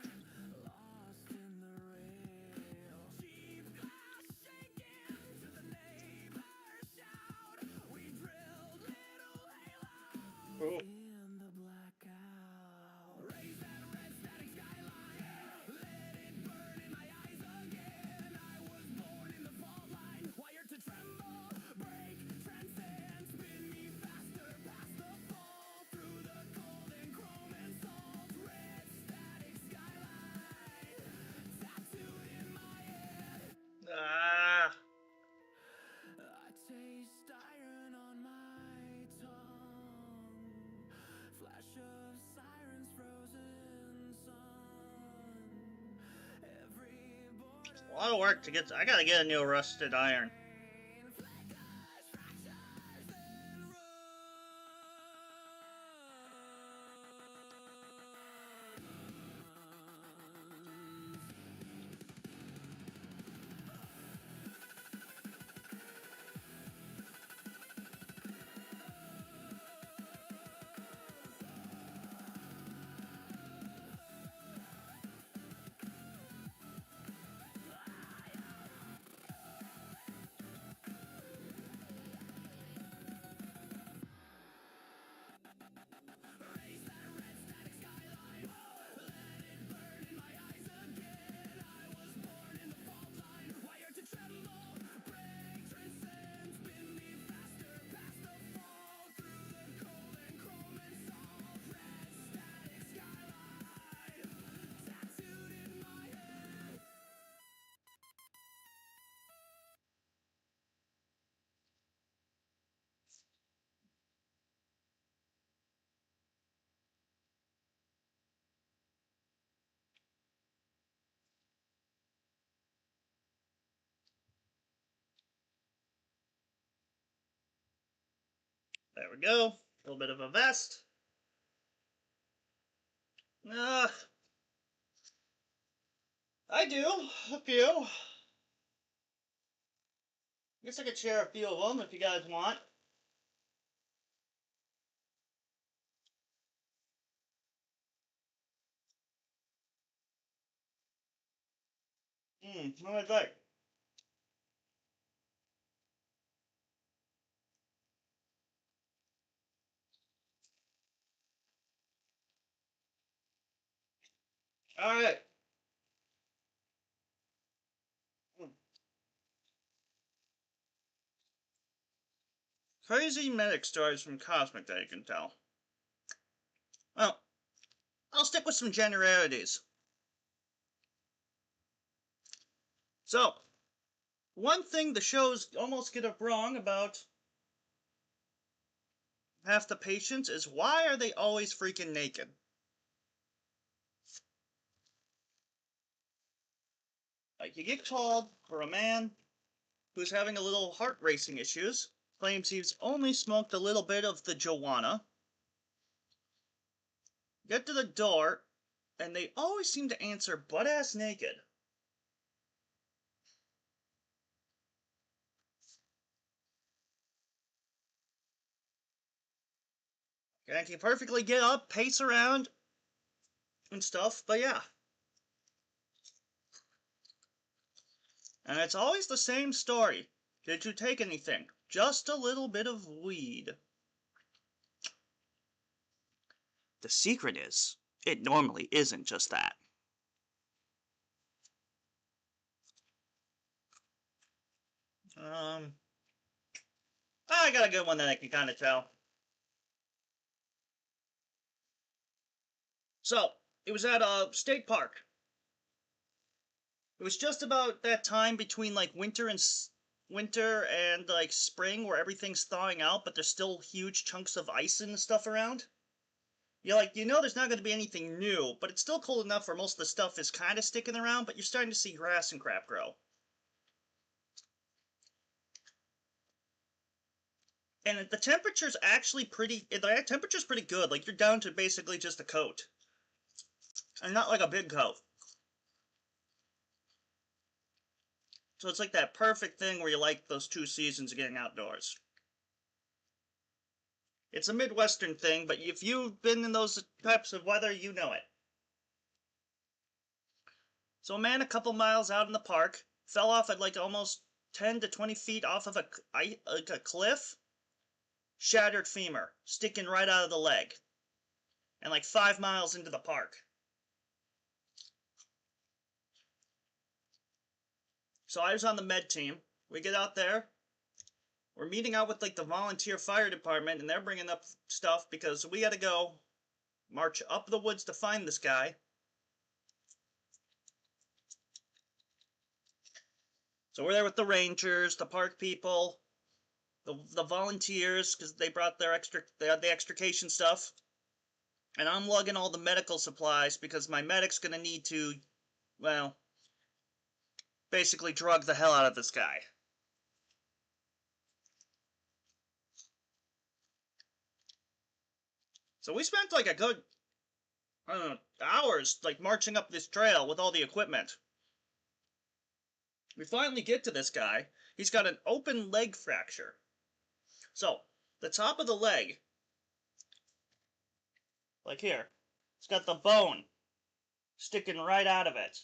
lost in the rail. Cheap glass shaking to the neighbor's shout. We drilled little halos in the blackout. Raise that red static skyline, let it burn in my eyes again. I was born in the fault line, wired to tremble, break, transcend, spin me faster past the fall, through the cold and chrome and salt, red static skyline, tattooed in my head. Ah. I taste iron on my tongue, flash of sirens, frozen sun, every border A lot of work to get to. I gotta get a new rusted iron. flickers, fractures, and runs. There we go. A little bit of a vest. I do. A few. Guess I could share a few of them if you guys want. What would I like? Alright. Crazy medic stories from KOSMIC that you can tell. Well, I'll stick with some generalities. So, one thing the shows almost get it wrong about half the patients is why are they always freaking naked? Like, you get called for a man who's having a little heart racing issues, claims he's only smoked a little bit of the Joanna. Get to the door, and they always seem to answer butt-ass naked. And I can perfectly get up, pace around, and stuff, but yeah. And it's always the same story. Did you take anything? Just a little bit of weed. The secret is, it normally isn't just that. I got a good one that I can kind of tell. So, it was at a state park. It was just about that time between like winter and like spring where everything's thawing out, but there's still huge chunks of ice and stuff around. You're like, there's not going to be anything new, but it's still cold enough where most of the stuff is kind of sticking around, but you're starting to see grass and crap grow. And the temperature's actually the temperature's pretty good. Like, you're down to basically just a coat. And not like a big coat. So it's like that perfect thing where you like those 2 seasons of getting outdoors. It's a Midwestern thing, but if you've been in those types of weather, you know it. So a man a couple miles out in the park fell off at like almost 10 to 20 feet off of a cliff. Shattered femur, sticking right out of the leg. And like 5 miles into the park. So I was on the med team. We get out there. We're meeting out with like the volunteer fire department, and they're bringing up stuff because we got to go march up the woods to find this guy. So we're there with the rangers, the park people, the volunteers, because they brought the extrication stuff. And I'm lugging all the medical supplies because my medic's going to need to, well, basically drug the hell out of this guy. So we spent like a good, I don't know, hours like marching up this trail with all the equipment. We finally get to this guy. He's got an open leg fracture. So, the top of the leg, like here, it's got the bone sticking right out of it.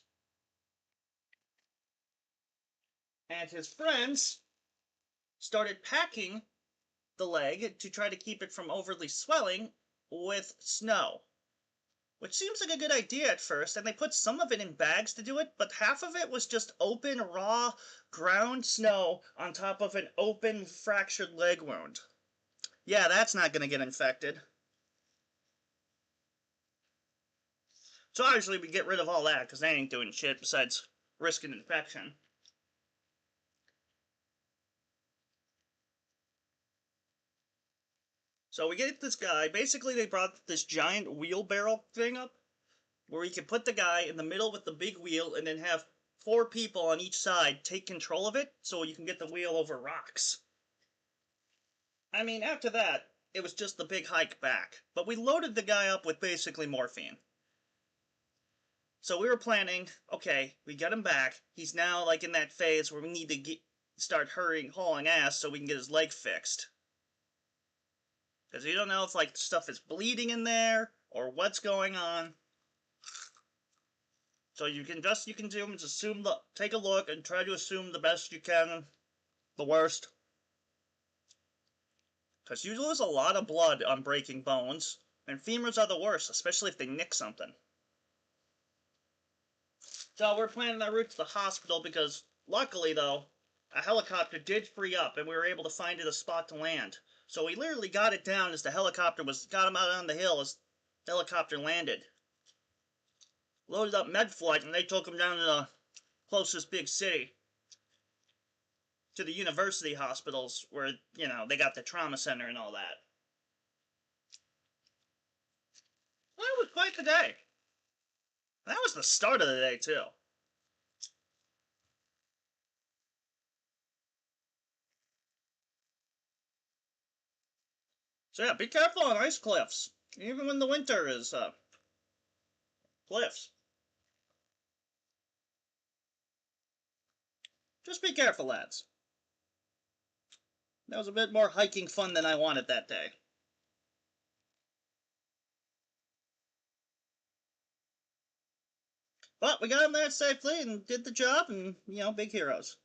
And his friends started packing the leg to try to keep it from overly swelling with snow. Which seems like a good idea at first, and they put some of it in bags to do it, but half of it was just open, raw, ground snow on top of an open, fractured leg wound. Yeah, that's not gonna get infected. So obviously we get rid of all that, because they ain't doing shit besides risking infection. So we get this guy. Basically, they brought this giant wheelbarrow thing up, where you can put the guy in the middle with the big wheel, and then have 4 people on each side take control of it, so you can get the wheel over rocks. I mean, after that, it was just the big hike back. But we loaded the guy up with basically morphine. So we were planning, okay, we get him back. He's now like in that phase where we need to start hauling ass so we can get his leg fixed. Because you don't know if like stuff is bleeding in there or what's going on. So you can do is assume take a look and try to assume the best you can, the worst. Because you lose a lot of blood on breaking bones, and femurs are the worst, especially if they nick something. So we're planning our route to the hospital because, luckily though, a helicopter did free up and we were able to find it a spot to land. So we literally got it down as the helicopter got him out on the hill as the helicopter landed. Loaded up med flight and they took him down to the closest big city. To the university hospitals where, you know, they got the trauma center and all that. Well, it was quite the day. That was the start of the day, too. So yeah, be careful on ice cliffs. Even when the winter is, cliffs. Just be careful, lads. That was a bit more hiking fun than I wanted that day. But we got him there safely and did the job and, you know, big heroes.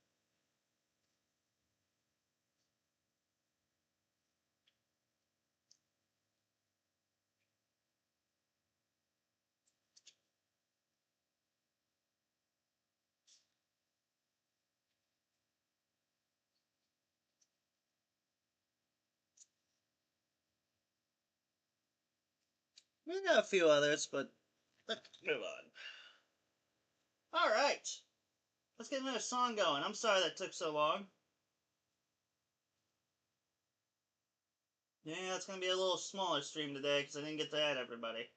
We got a few others, but let's move on. Alright. Let's get another song going. I'm sorry that took so long. Yeah, it's gonna be a little smaller stream today because I didn't get to add everybody.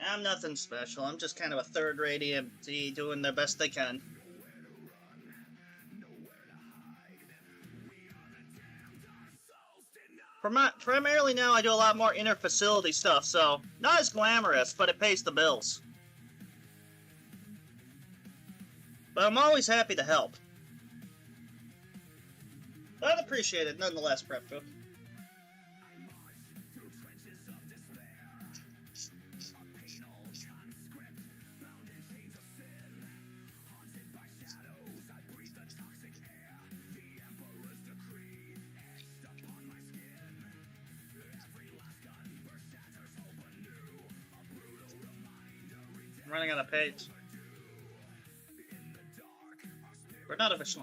I'm nothing special. I'm just kind of a third-rate EMT doing the best they can. Primarily now I do a lot more inter-facility stuff, so not as glamorous, but it pays the bills. But I'm always happy to help. But appreciate it nonetheless, Prep Cook. I'm running out of page. We're not official.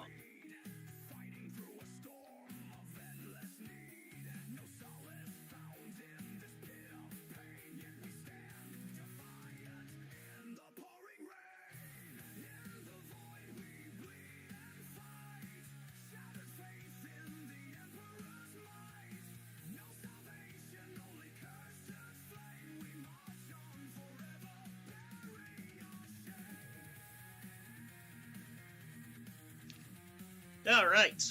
All right.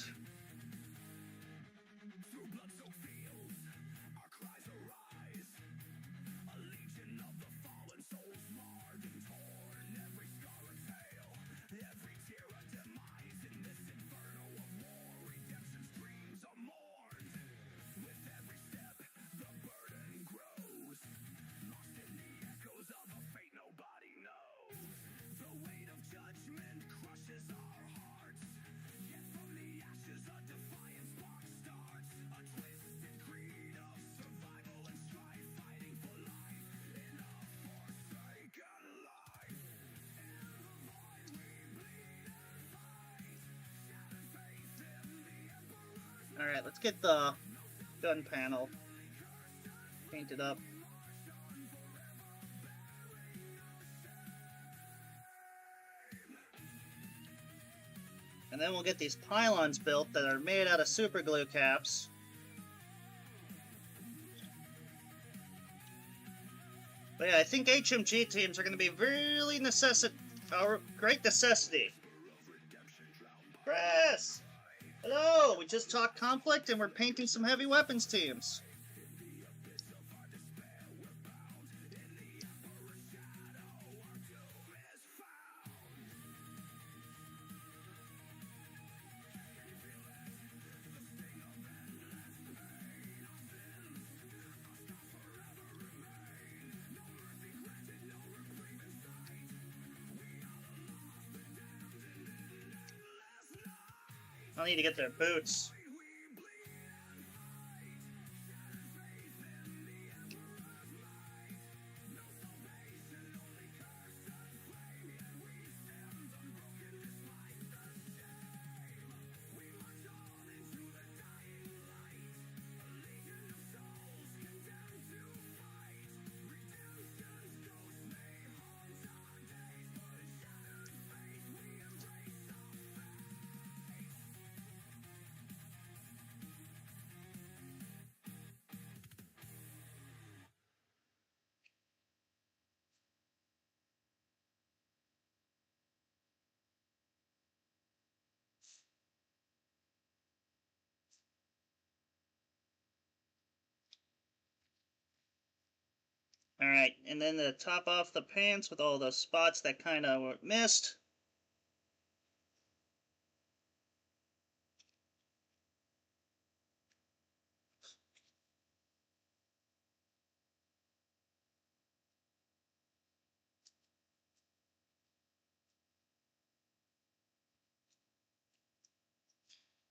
Alright, let's get the gun panel painted up. And then we'll get these pylons built that are made out of super glue caps. But yeah, I think HMG teams are going to be really great necessity. Chris! Hello! We just talked Konflikt and we're painting some heavy weapons teams. I'll need to get their boots. Alright, and then to top off the pants with all those spots that kind of were missed.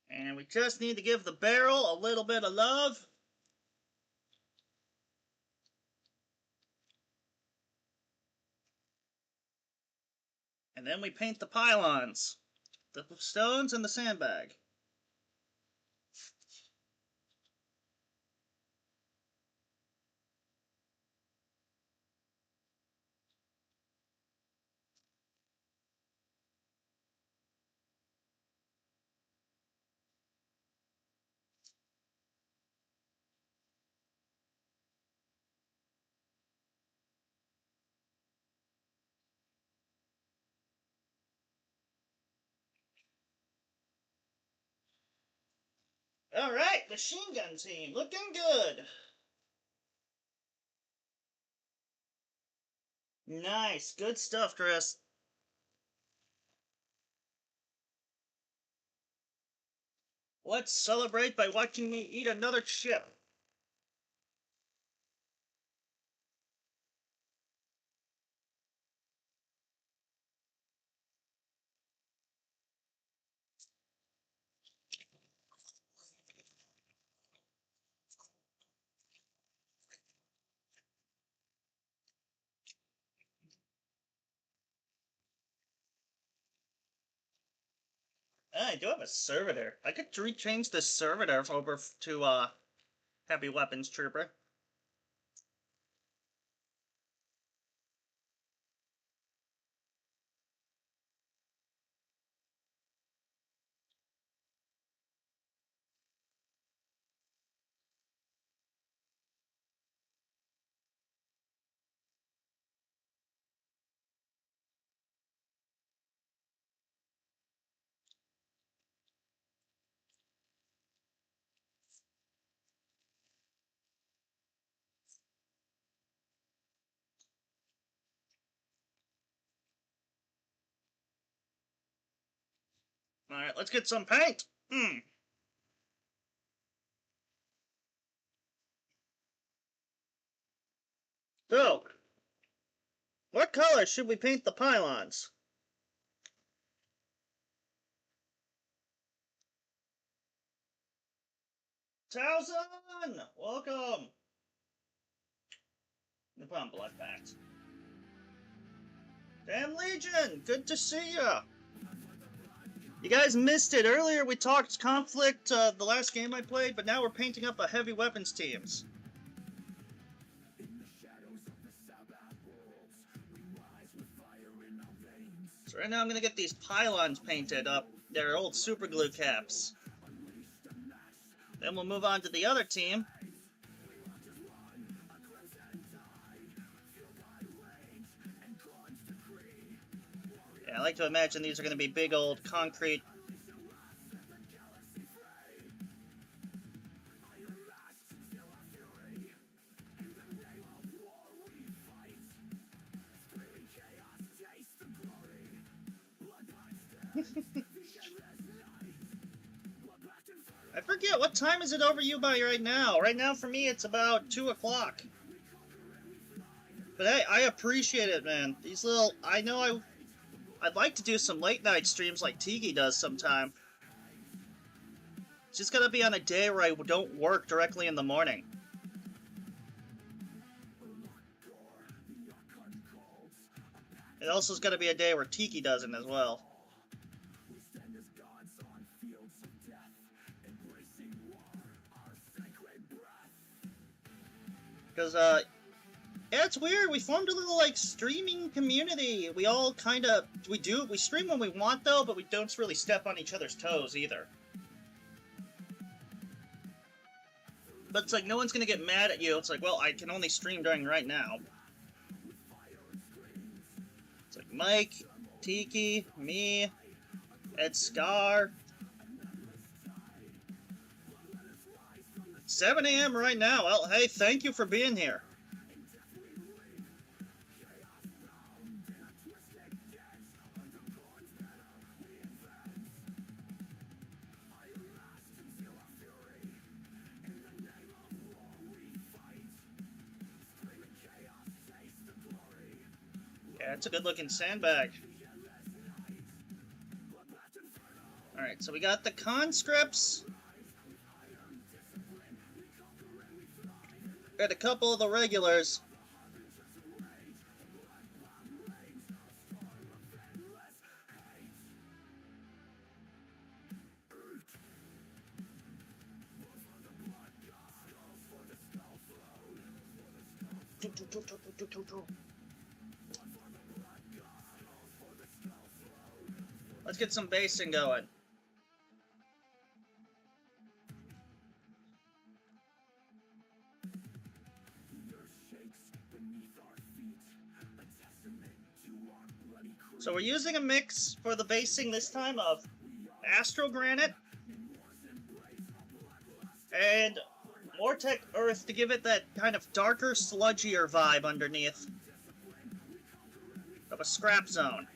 And we just need to give the barrel a little bit of love. And then we paint the pylons, the stones, and the sandbag. Alright, machine gun team, looking good. Nice, good stuff, Chris. Let's celebrate by watching me eat another chip. I do have a servitor. I could rechange the servitor over to heavy weapons trooper. Alright, let's get some paint. So, what color should we paint the pylons? Towson! Welcome! No problem, Bloodbath. Damn Legion! Good to see ya! You guys missed it. Earlier we talked Konflikt, the last game I played, but now we're painting up a heavy weapons teams. So right now I'm gonna get these pylons painted up. They're old super glue caps. Then we'll move on to the other team. Yeah, I like to imagine these are going to be big old concrete. I forget, what time is it over you by right now? Right now for me it's about 2 o'clock. But hey, I appreciate it, man. These little, I'd like to do some late night streams like Tiki does sometime. It's just gotta be on a day where I don't work directly in the morning. It also's gotta be a day where Tiki doesn't as well. Because, yeah, it's weird. We formed a little, like, streaming community. We all kind of, we stream when we want, though, but we don't really step on each other's toes, either. But it's like, no one's gonna get mad at you. It's like, well, I can only stream during right now. It's like, Mike, Tiki, me, Ed Scar. 7 a.m. right now. Well, hey, thank you for being here. Yeah, it's a good-looking sandbag. Alright, so we got the conscripts. Got a couple of the regulars. Let's get some basing going. So we're using a mix for the basing this time of Astro Granite and Mortec Earth to give it that kind of darker, sludgier vibe underneath of a scrap zone.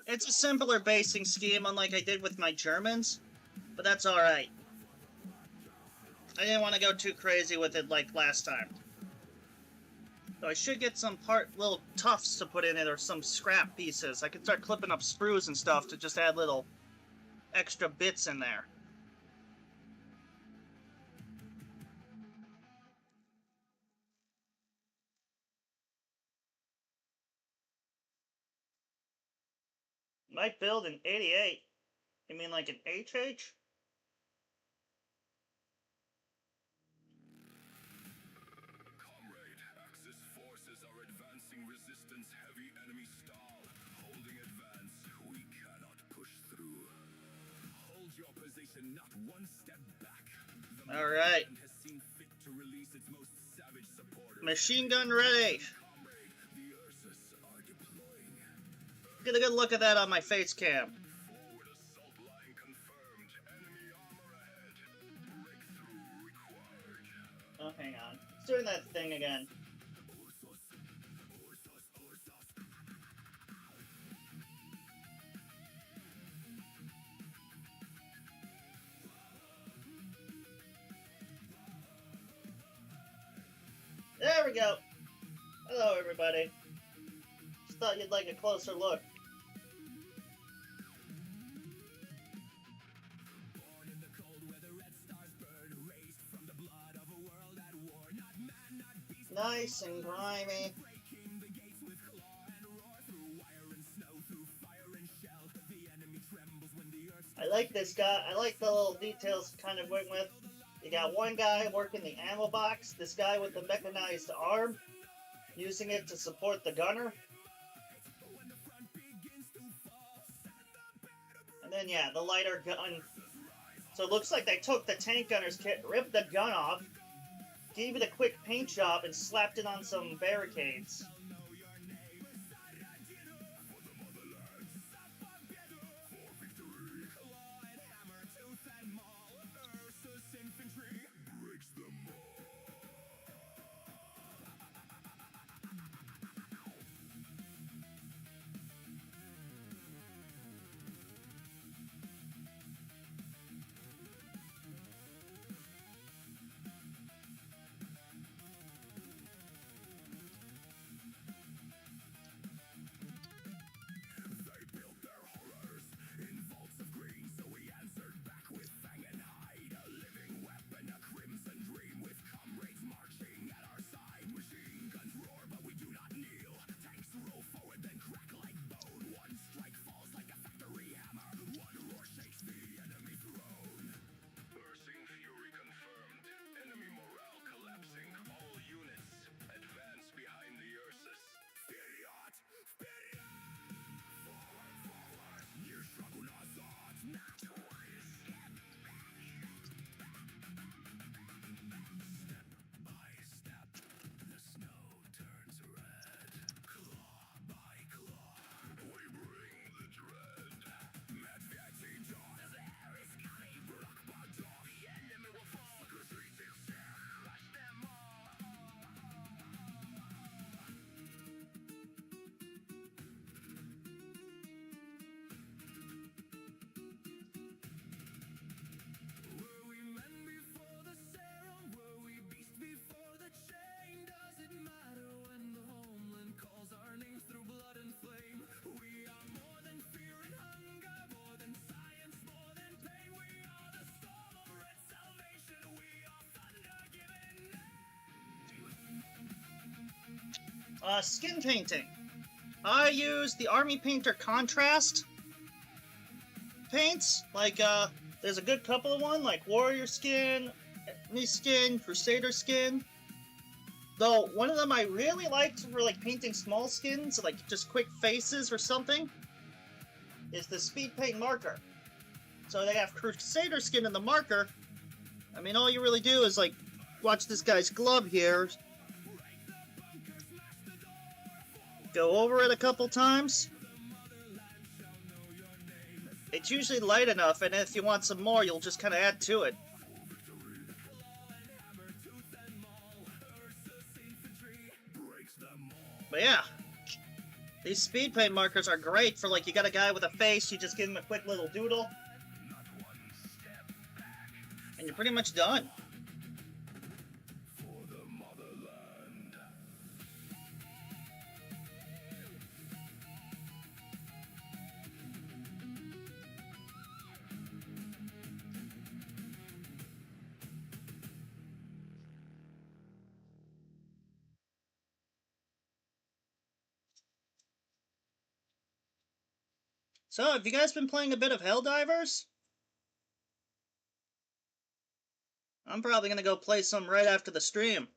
It's a simpler basing scheme, unlike I did with my Germans, but that's alright. I didn't want to go too crazy with it like last time. So I should get some little tufts to put in it, or some scrap pieces. I could start clipping up sprues and stuff to just add little extra bits in there. Might build an 88. You mean like an HH? Comrade, Axis forces are advancing resistance heavy enemy stall. Holding advance, we cannot push through. Hold your position, not one step back. All right. Has seen fit to release its most savage supporters. Machine gun ready. Comrade, the Ursus are deploying. Get a good look at that on my face cam. Forward assault line confirmed. Enemy armor ahead. Breakthrough required. Oh, hang on. It's doing that thing again. There we go. Hello, everybody. Just thought you'd like a closer look. Nice and grimy. I like like this guy. I like the little details kind of went with. You got one guy working the ammo box, this guy with the mechanized arm, using it to support the gunner. And then, yeah, the lighter gun. So it looks like they took the tank gunner's kit, ripped the gun off, gave it a quick paint job, and slapped it on some barricades. Skin painting. I use the Army Painter Contrast paints. Like, there's a good couple of one, like Warrior Skin, Enemy Skin, Crusader Skin. Though, one of them I really liked for, like, painting small skins, like just quick faces or something, is the Speed Paint Marker. So they have Crusader Skin in the marker. I mean, all you really do is, like, watch this guy's glove here. Go over it a couple times. It's usually light enough, and if you want some more, you'll just kind of add to it. But yeah, these speed paint markers are great for, like, you got a guy with a face, you just give him a quick little doodle, and you're pretty much done. So, have you guys been playing a bit of Helldivers? I'm probably gonna go play some right after the stream.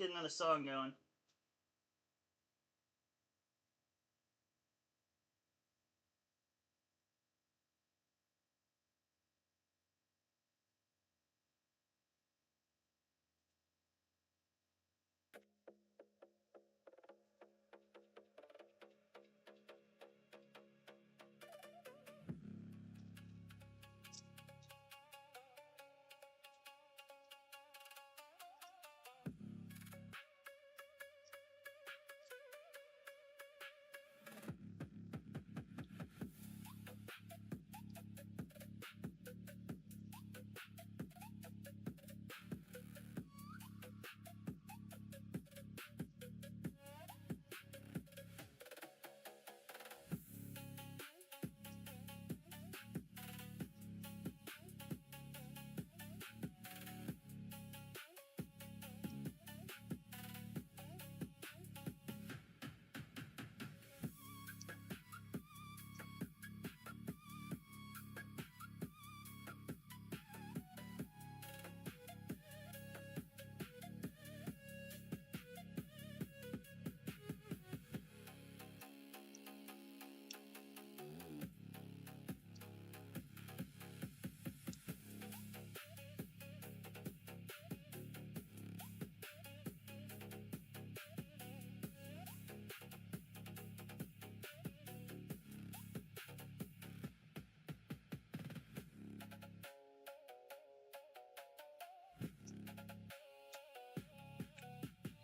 Let's get another song going.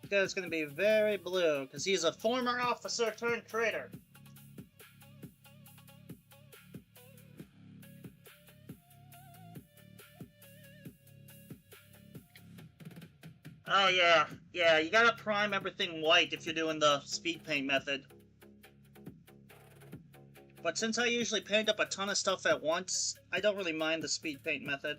Guy's gonna be very blue, because he's a former officer turned traitor. Oh yeah, yeah, you gotta prime everything white if you're doing the speed paint method. But since I usually paint up a ton of stuff at once, I don't really mind the speed paint method.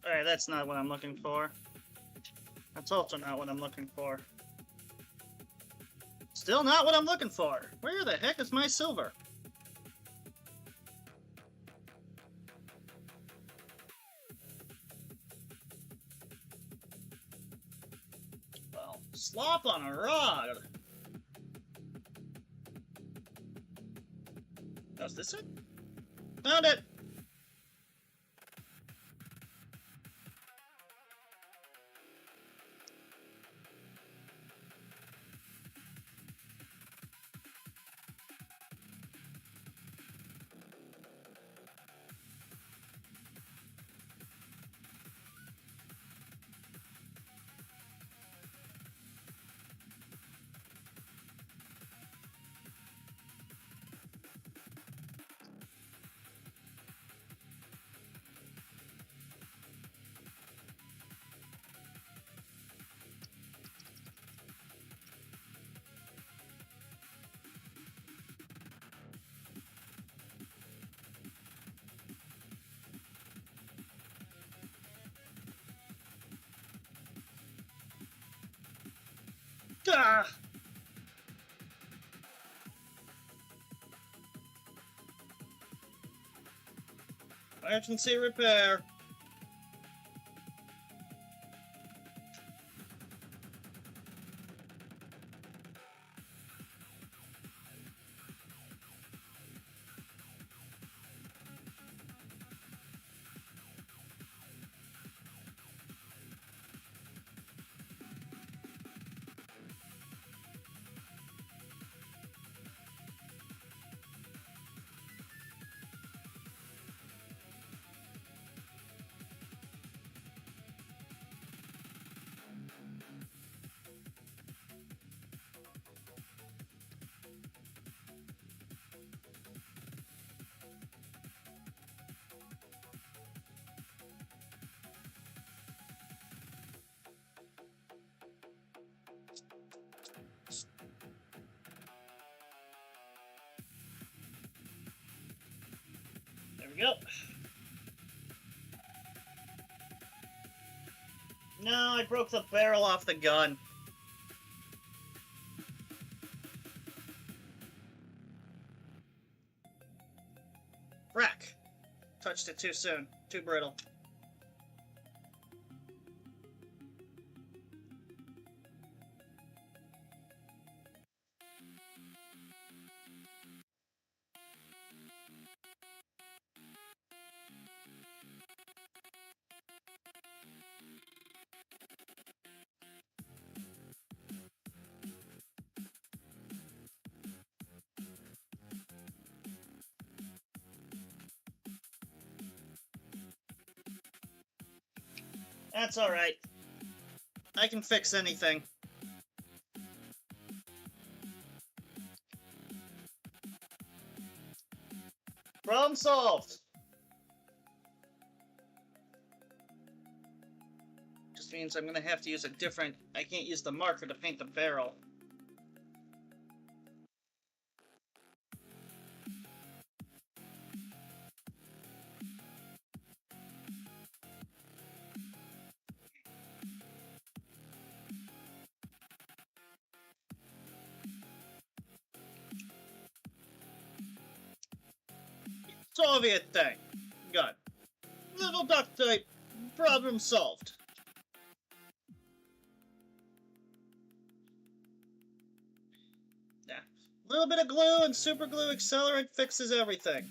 Alright, that's not what I'm looking for. That's also not what I'm looking for. Still not what I'm looking for! Where the heck is my silver? Well, slop on a rod! Oh, is this it? Found it! Ah! Emergency repair. There we go. No, I broke the barrel off the gun. Frack. Touched it too soon. Too brittle. That's alright. I can fix anything. Problem solved. Just means I'm gonna have to use a different... I can't use the marker to paint the barrel. Soviet thing. Good. Little duct tape. Problem solved. Yeah. A little bit of glue and super glue accelerant fixes everything.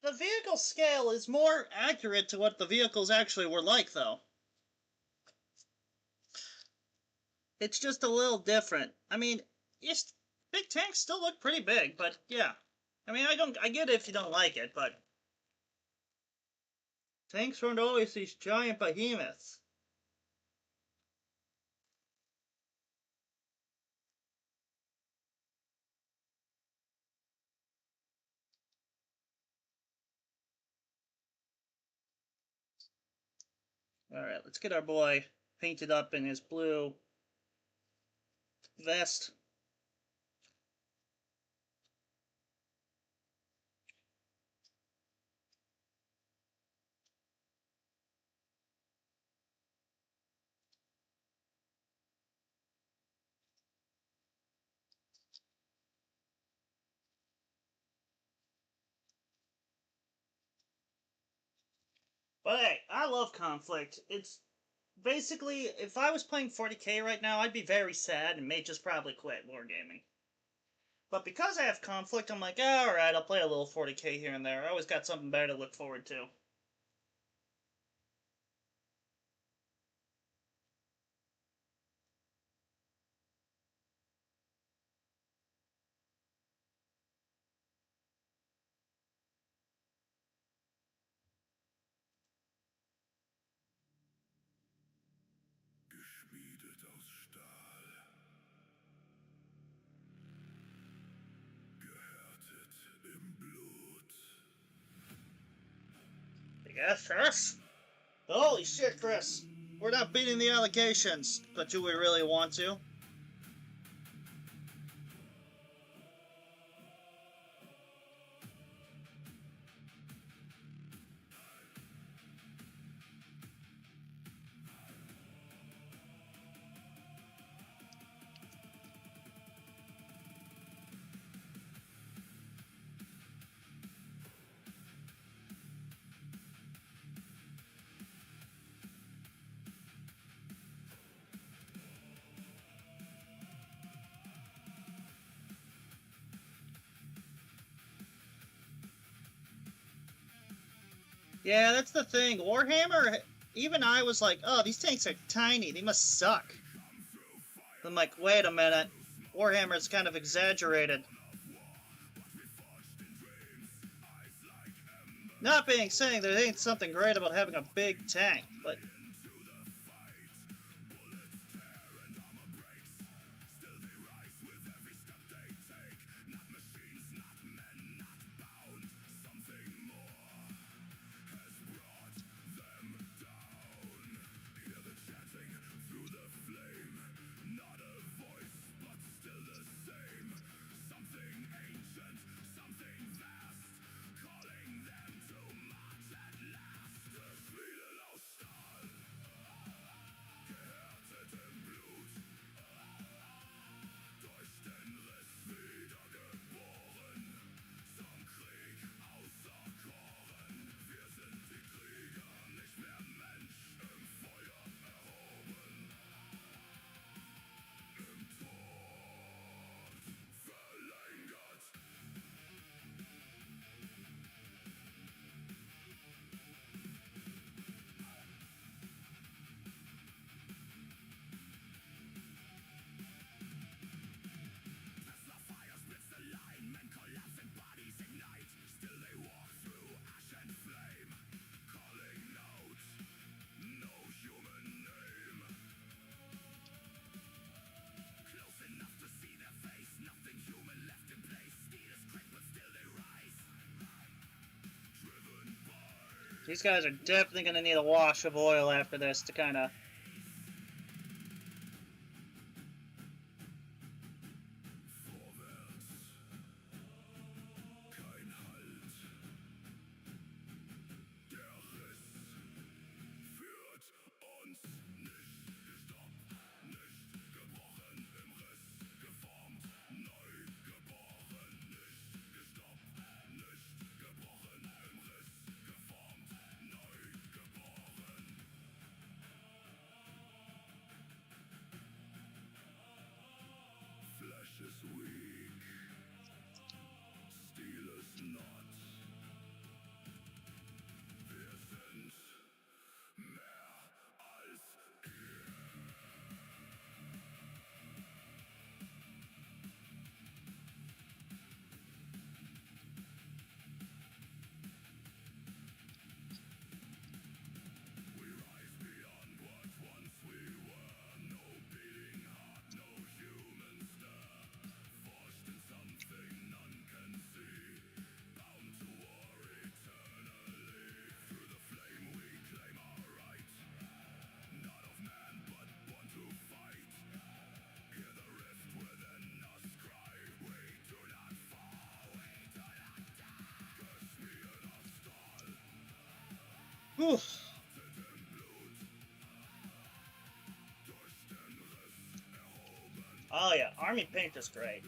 The vehicle scale is more accurate to what the vehicles actually were like, though. It's just a little different. I mean, yes, big tanks still look pretty big, but yeah. I mean, I get it if you don't like it, but tanks weren't always these giant behemoths. Alright, let's get our boy painted up in his blue vest. But hey, I love Konflikt. It's basically, if I was playing 40k right now, I'd be very sad and may just probably quit wargaming. But because I have conflict, I'm like, alright, I'll play a little 40k here and there. I always got something better to look forward to. Geschmiedet aus Stahl, gehärtet im Blut. Yes, Chris? Holy shit, Chris! We're not beating the allegations, but do we really want to? Yeah, that's the thing. Warhammer, even I was like, oh, these tanks are tiny. They must suck. I'm like, wait a minute. Warhammer's kind of exaggerated. Not being saying there ain't something great about having a big tank, but these guys are definitely going to need a wash of oil after this to kind of... Whew. Oh yeah, Army Paint is great.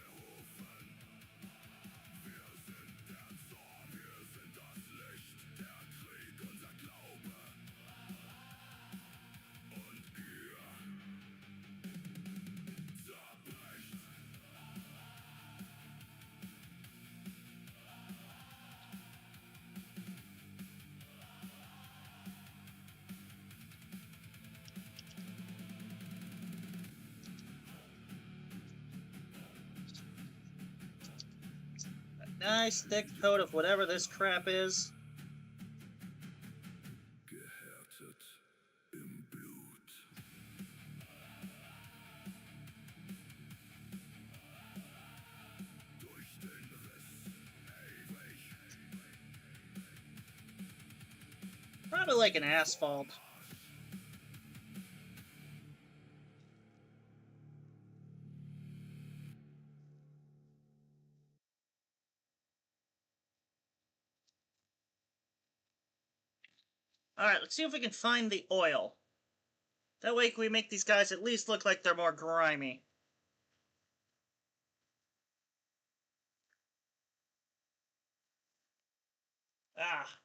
nice thick coat of whatever this crap is. Gehärtet im Blut. Durch den Riss ewig. Probably like an asphalt. Alright, let's see if we can find the oil. That way we make these guys at least look like they're more grimy.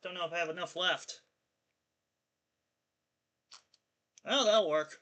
Don't know if I have enough left. Oh, that'll work.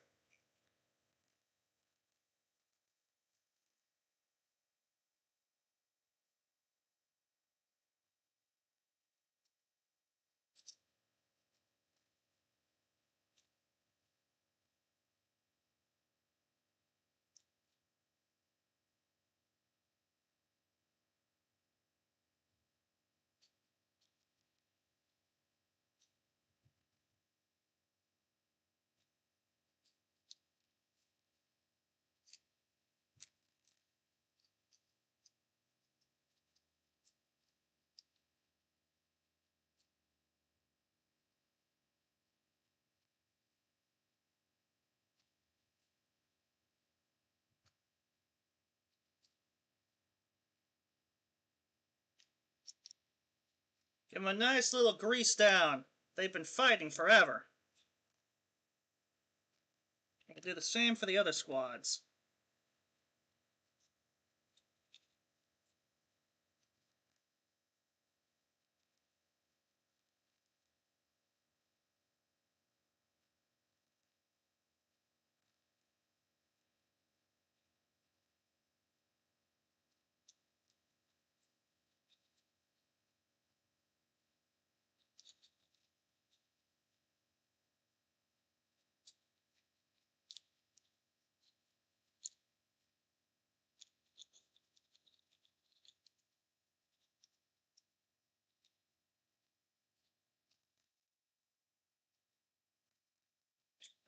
Give them a nice little grease down. They've been fighting forever. I can do the same for the other squads.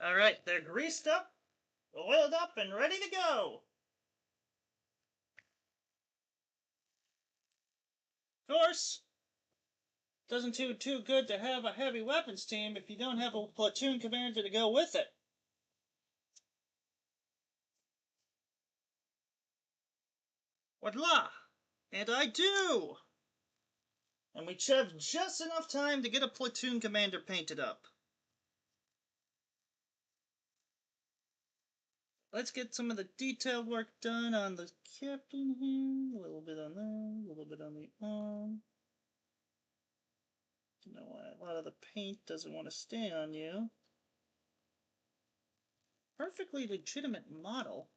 Alright, they're greased up, oiled up, and ready to go! Of course, doesn't do too good to have a heavy weapons team if you don't have a platoon commander to go with it. Voila! And I do! And we have just enough time to get a platoon commander painted up. Let's get some of the detailed work done on the captain here. A little bit on that, a little bit on the arm. You know why a lot of the paint doesn't want to stay on you. Perfectly legitimate model.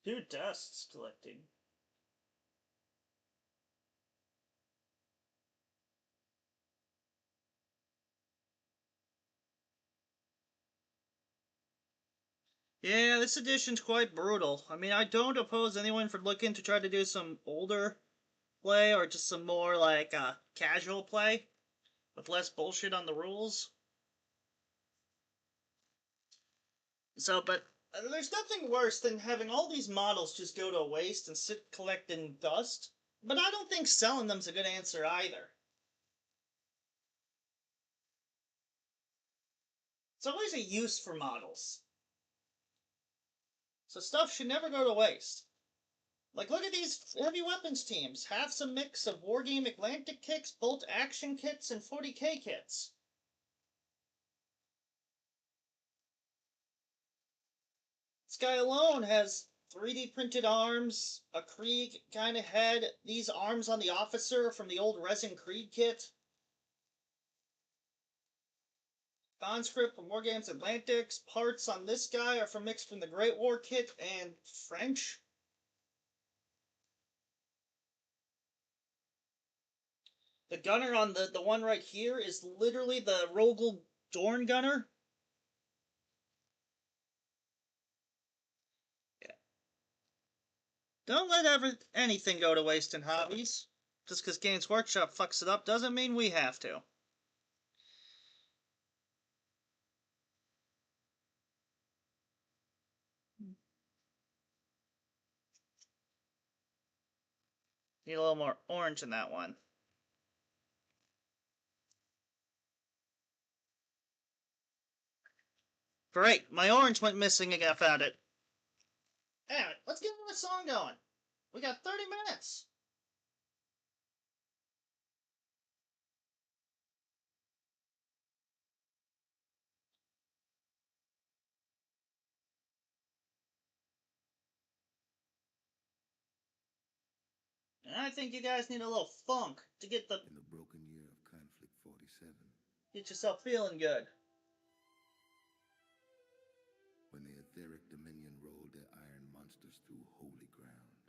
Dude, dust's collecting. Yeah, this edition's quite brutal. I mean, I don't oppose anyone for looking to try to do some older play or just some more, like, casual play with less bullshit on the rules. So, but there's nothing worse than having all these models just go to waste and sit collecting dust. But I don't think selling them's a good answer either. It's always a use for models. So stuff should never go to waste. Like, look at these heavy weapons teams. Half's a mix of Wargame Atlantic kits, bolt action kits, and 40k kits. This guy alone has 3D printed arms, a Krieg kind of head, these arms on the officer from the old resin Krieg kit. Conscript from War Games Atlantics. Parts on this guy are mixed from the Great War kit and French. The gunner on the one right here is literally the Rogel Dorn gunner. Yeah. Don't let anything go to waste in hobbies. Just because Games Workshop fucks it up doesn't mean we have to. Need a little more orange in that one. Great, my orange went missing and I found it. Alright, let's get another song going. We got 30 minutes. And I think you guys need a little funk to get In the broken year of Konflikt 47, get yourself feeling good. when the etheric dominion rolled their iron monsters through holy ground,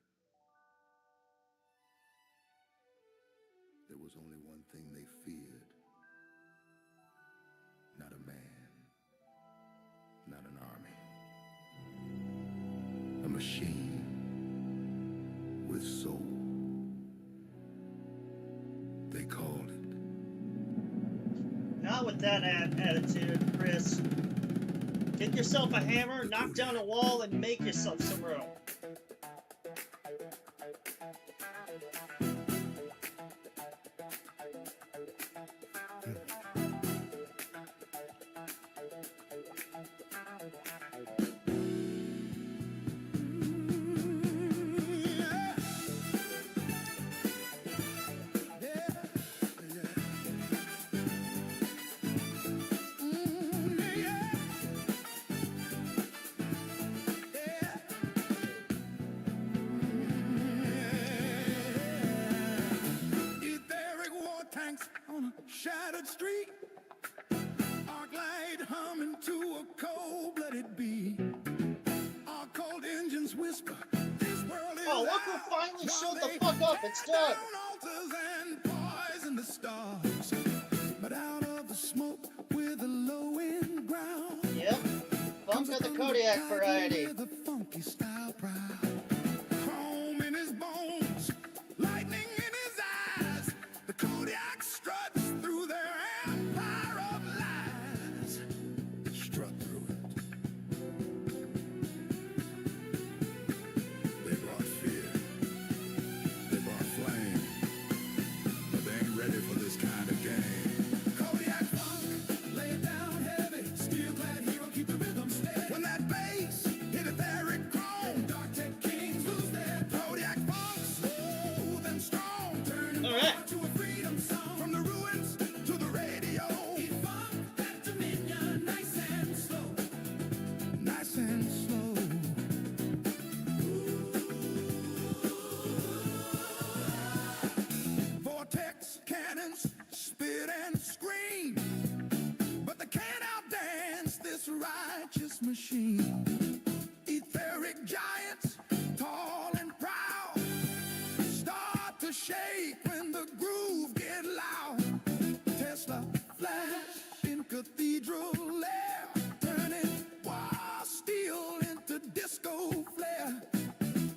there was only one thing they feared. Not a man, not an army. A machine with soul. They called it. Not with that attitude, Chris. Get yourself a hammer, knock down a wall, and make yourself some room. On a shattered street, arc light humming to a cold-blooded beat. Our cold engines whisper, this world is Oh, look who finally showed the fuck up. It's Doug. altars and poison the stars. But out of the smoke with a low end ground. Yep. Funk of the Kodiak variety. The funky style proud. Chrome in his bones, lightning in his eyes. The Kodiak struts through their empire of lies. Strut through it. They brought fear. They brought flame. But they ain't ready for this kind of game. Kodiak funk, lay it down heavy. Steel-clad hero, keep the rhythm steady. When that bass hit etheric chrome, Dark Tech Kings lose their Kodiak funk, smooth and strong. Turning Alright. to a freedom song. From the ruins to the radio. Keep funk that dominion nice and slow. Nice and slow. Vortex cannons spit and scream, but they can't outdance this righteous machine. Etheric giants, tall and proud, start to shake when the groove get loud. Tesla flash in cathedral lair, turning wild steel into disco flare.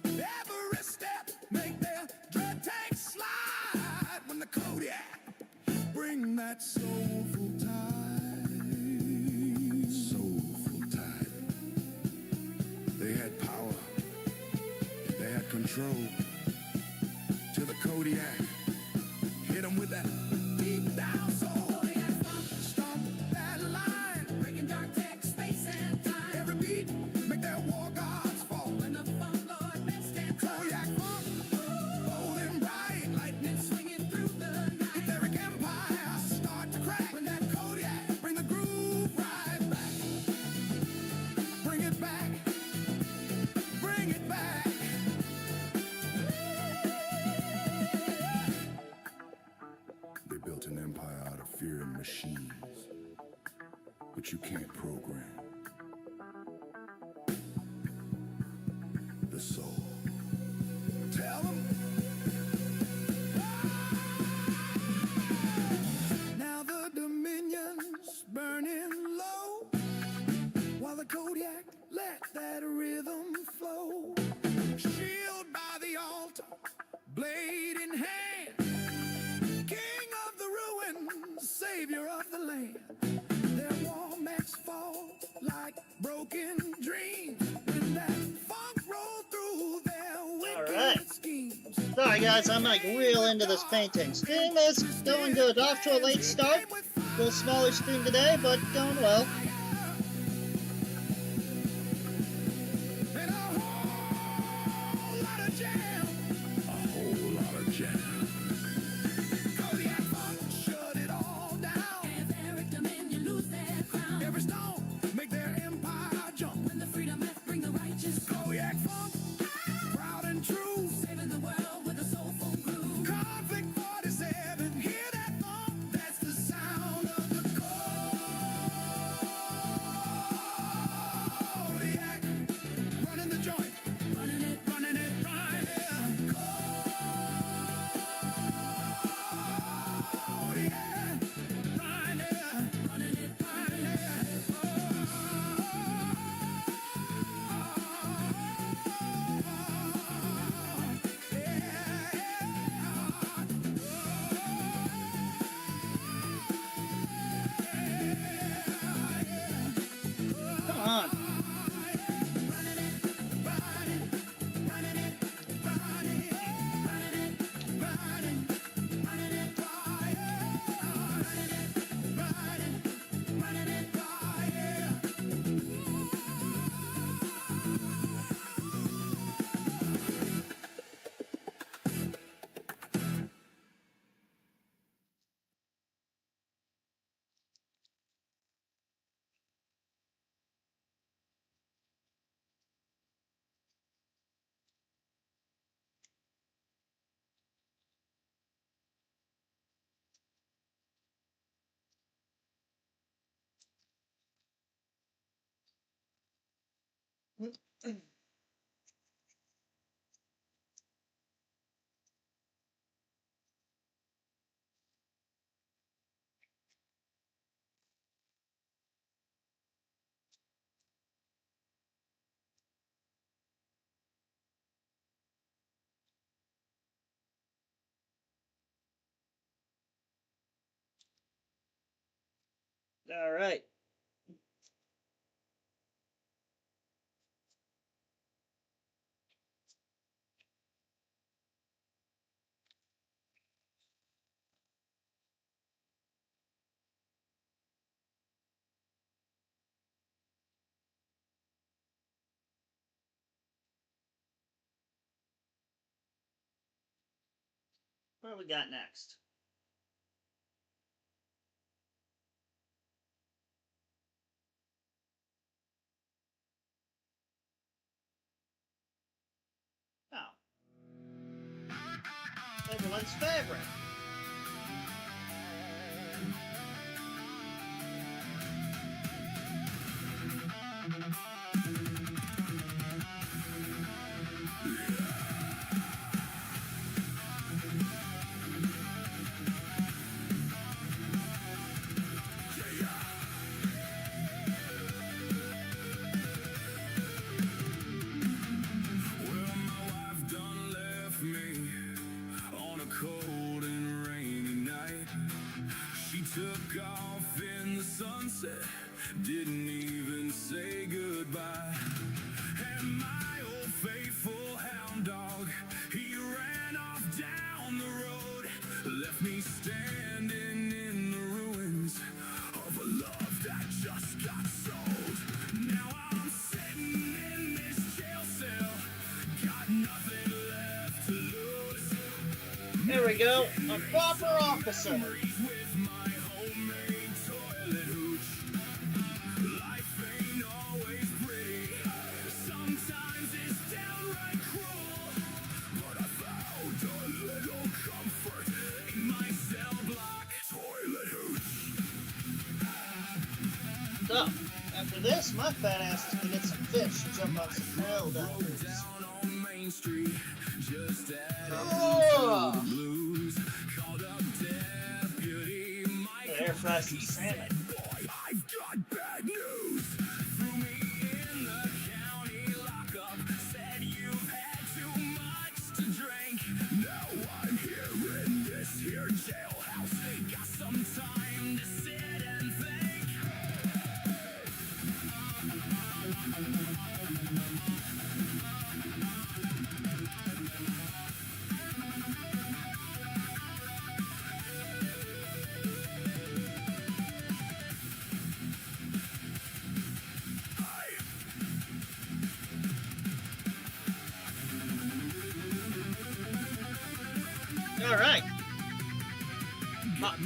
Every step make their dread tanks slide when the Kodiak bring that soulful tide. Soulful tide. They had power. They had control. Till the Kodiak hit them with that deep down soul. Stomp that line. Breaking dark tech, space and time. Every beat make their war gods fall. When the funk lord best stand Kodiak funk, bold and bright. Lightning swinging through the night. Etheric empire start to crack. When that Kodiak bring the groove right back. Bring it back. Kodiak, let that rhythm flow. Shield by the altar, blade in hand, king of the ruins, savior of the land. Their war mechs fall like broken dreams when that funk roll through their wicked schemes. Sorry guys, I'm like real into this painting. Stream is going good. Off to a late start. A little smaller stream today, but going well. And a whole lot of jam. A whole lot of jam. Kodiak funk, shut it all down. If Eric Dominion lose their crown. Every stone, make their empire jump. When the freedom left, bring the righteous. Kodiak funk, proud and true. Saving the world with a soulful groove. Konflikt 47, hear that funk? That's the sound of the Kodiak. Running the joint, running it right here. Kodiak, right here, running it right here. Come on. All right. What do we got next? Oh. Everyone's favorite. Well, my wife done left me on a cold and rainy night. She took off in the sunset, didn't even say goodbye. And my old faithful hound dog, he ran off down the road, left me standing in the ruins of a love that just got sold. Now I'm sitting in this jail cell, got nothing left to lose. Here we go. A proper officer. Memories with my homemade toilet hooch. Life ain't always pretty. Sometimes it's downright cruel. But I found a little comfort in my cell block toilet hooch. So, after this, my fat ass is gonna get some fish and jump on some hell down. Down on Main Street, just adding Oh. to the blues. Called up Deputy Michael. Air fry some salmon. Boy, I've got bad news. Threw me in the All right. My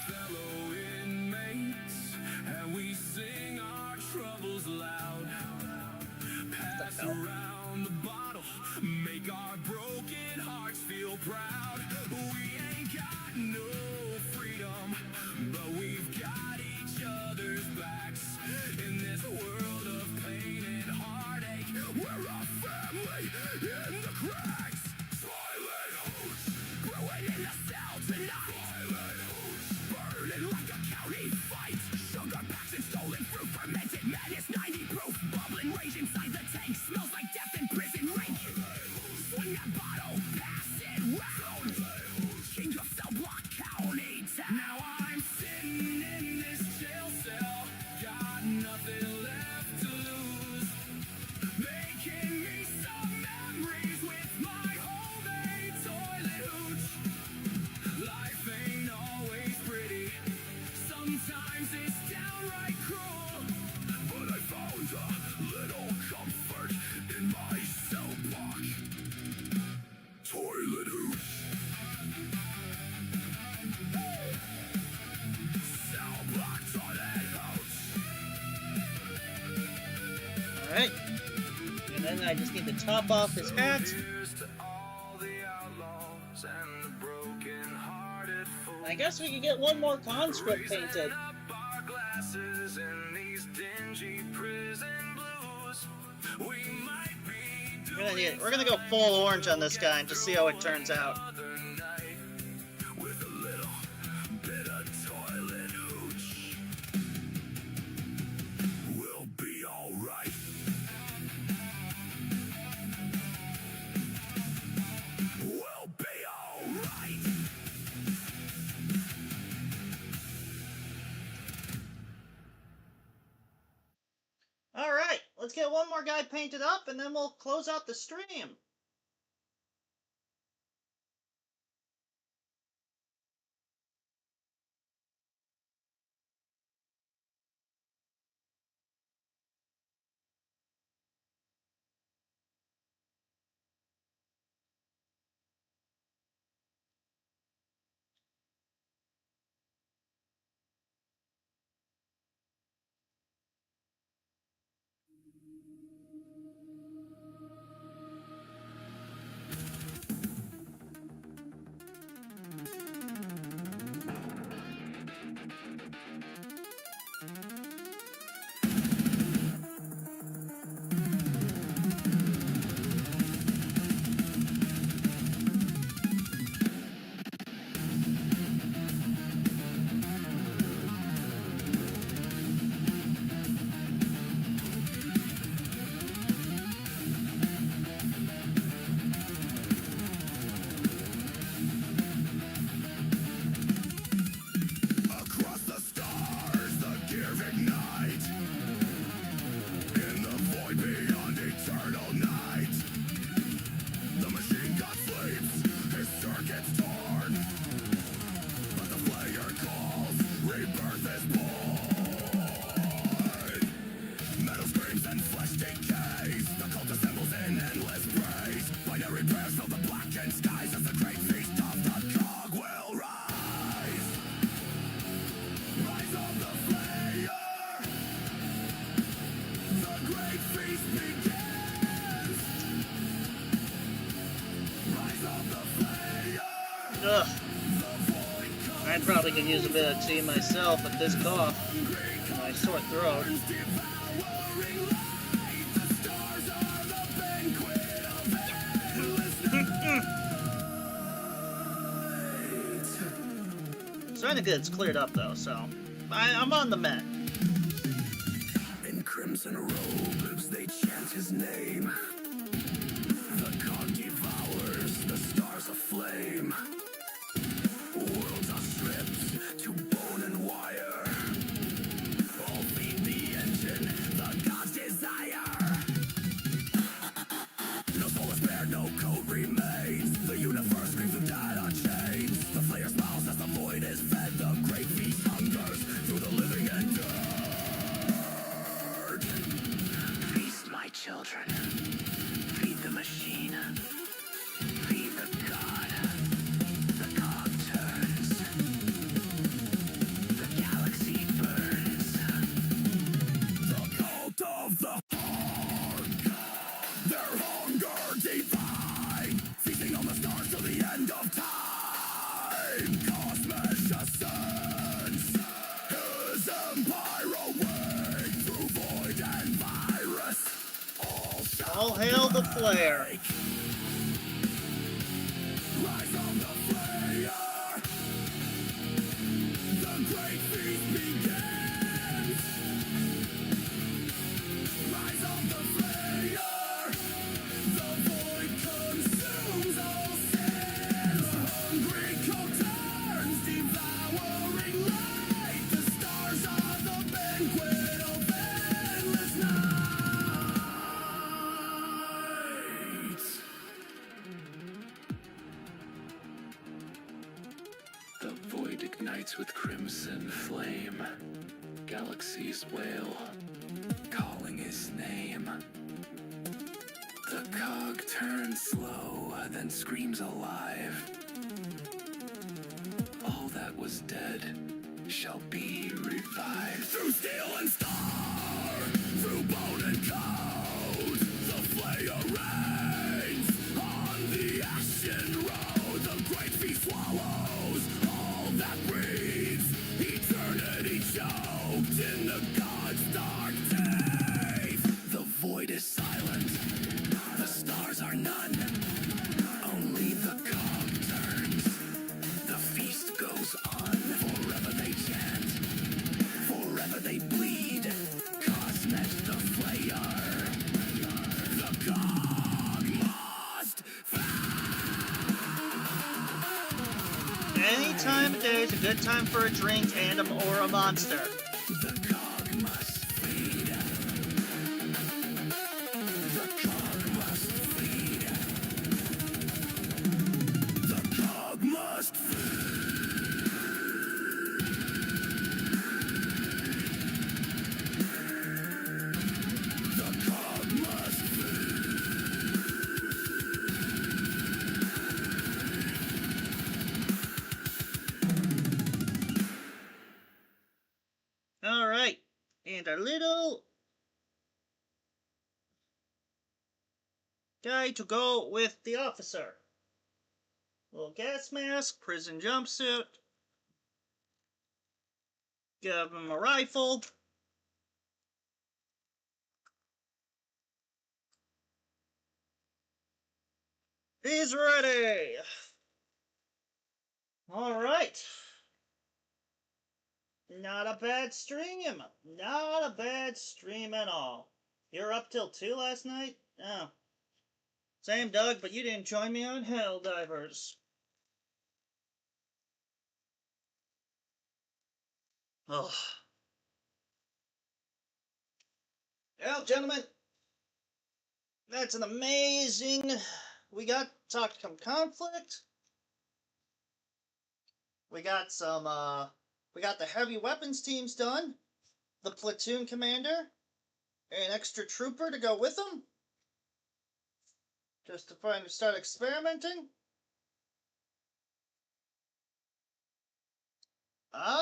fellow inmates, and we sing our troubles loud. Pass around the bottle, make our broken hearts feel proud. We ain't got no freedom, but we've got each other's backs. In this world of pain and heartache, we're a family in the cracks. Silent hoots, growing in the cell tonight. Silent hoots, burning like a county fight. Sugar packs and stolen fruit, fermented madness, 90 proof. Bubbling rage inside the tank, smells like death in prison rank. Swing that bottle, pass it round. King of cell block county town. Now I'm sitting in this jail cell, got nothing left to lose. Making me some memories with my homemade toilet hooch. Life ain't always pretty, sometimes it's downright cruel. But I found a little comfort in my cell block toilet hooch. Cell block toilet hooch. All right. And then I just need to top off his hat. Here's to all the outlaws and the broken-hearted fools. I guess we could get one more conscript painted. Raising up our glasses in these dingy prison blues. We might be We're gonna go full orange on this guy and just see how it turns out. another night with a little bit of toilet hooch. We'll be alright. We'll be alright. All right, let's get one more guy painted up, and then we'll close out the stream. Across the stars, the gears ignite. In the void beyond eternal night, the machine god sleeps, his circuits torn. But the player calls, rebirth is born. Metal screams and flesh decays, the cult assembles in endless praise. Binary prayers fill the blackened skies as the great feast of the cog will rise. Rise of the Slayer, the great feast begins. Rise of the Slayer, Ugh, the void I probably could use a bit of tea myself with this cough and my sore throat. comes devouring light. The stars are the banquet of endless night. Starting to get it's cleared up though, so I'm on the mend. In crimson robes they chant his name. The god devours the stars aflame. Worlds are stripped to bone and wire. All feed the engine, the god's desire. No soul is spared, no code remains. The universe screams of data chains. The flayer smiles as the void is fed. The great feast hungers through the living endured. Feast, my children. Feed the machine. Feed the god. The All hail the flare. Rise of the flayer. The great feast begins. Rise of the flayer. The void consumes all sin. The hungry cold turns, devouring light. The stars are the banquet of endless night. The void ignites with crimson flame. Galaxies wail, calling his name. The cog turns slow, then screams alive. All that was dead shall be revived. Through steel and star, through bone and cold, the flayer reigns on the ashen road. The great feast swallows all that breathes. Eternity choked in the god's dark teeth. The void is silent, the stars are none. Only the cog turns. The feast goes on. Forever they chant, forever they bleed. KOSMIC the flayer. The cog must Any time of day is a good time for a drink and or a monster. The cog must feed. The cog must feed. The cog must feed. The cog must Alright, and our little guy to go with the officer. Little gas mask, prison jumpsuit. Give him a rifle. He's ready! Alright. Not a bad stream. Not a bad stream at all. You were up till 2 last night? Oh. Same, Doug, but you didn't join me on Helldivers. Oh. Well, gentlemen, that's an amazing... We got talked some conflict. We got some, we got the heavy weapons teams done. The platoon commander. An extra trooper to go with them. Just to finally start experimenting.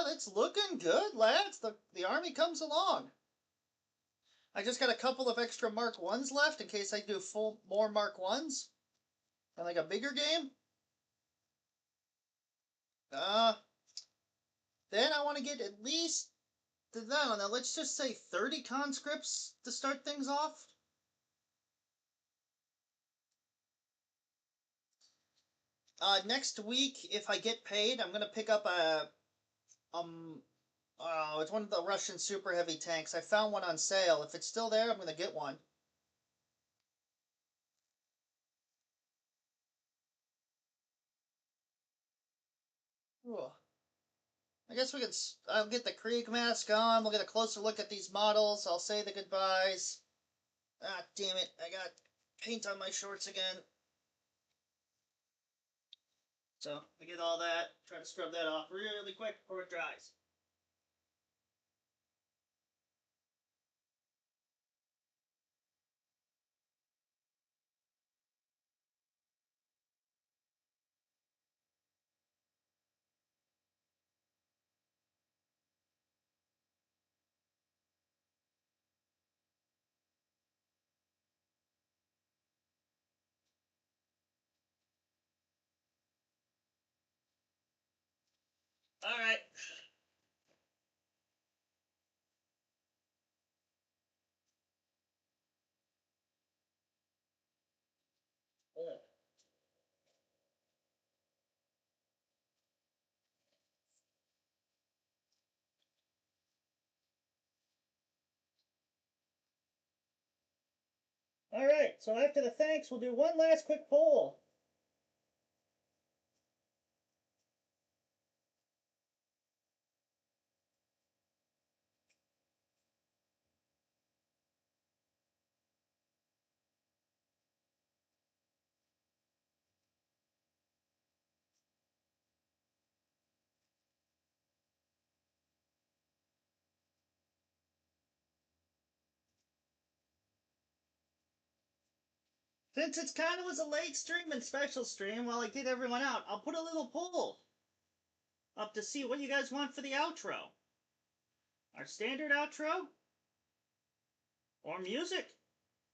It's looking good, lads. The army comes along. I just got a couple of extra Mark 1s left in case I do more Mark 1s. And like a bigger game. Then I want to get at least, I don't know, let's just say 30 conscripts to start things off. Next week, if I get paid, I'm gonna pick up a, it's one of the Russian super heavy tanks. I found one on sale. If it's still there, I'm gonna get one. Ooh. I guess we could, I'll get the Krieg mask on, we'll get a closer look at these models, I'll say the goodbyes. Ah, damn it, I got paint on my shorts again. So, I get all that, try to scrub that off really quick before it dries. Alright. Alright, so after the thanks, we'll do one last quick poll. Since it's kind of was a late stream and special stream, while I get everyone out, I'll put a little poll up to see what you guys want for the outro. Our standard outro? Or music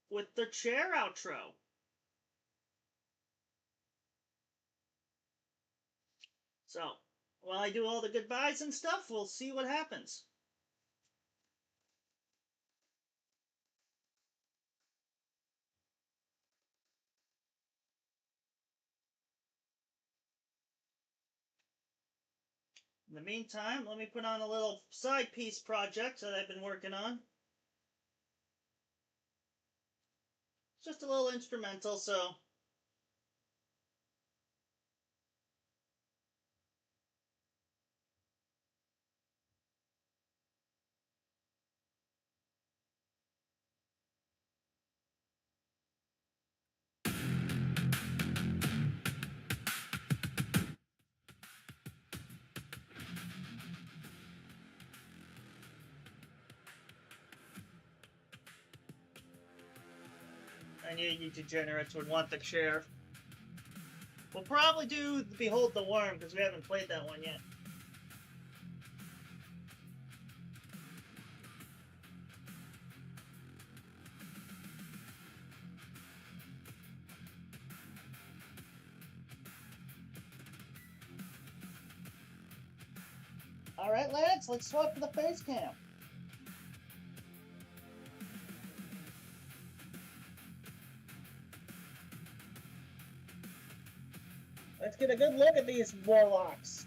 with the chair outro? So, while I do all the goodbyes and stuff, we'll see what happens. In the meantime, let me put on a little side piece project that I've been working on. It's just a little instrumental, so I knew you degenerates would want the chair. We'll probably do Behold the Worm, because we haven't played that one yet. Alright, lads, let's swap to the face cam. Let's get a good look at these warlocks.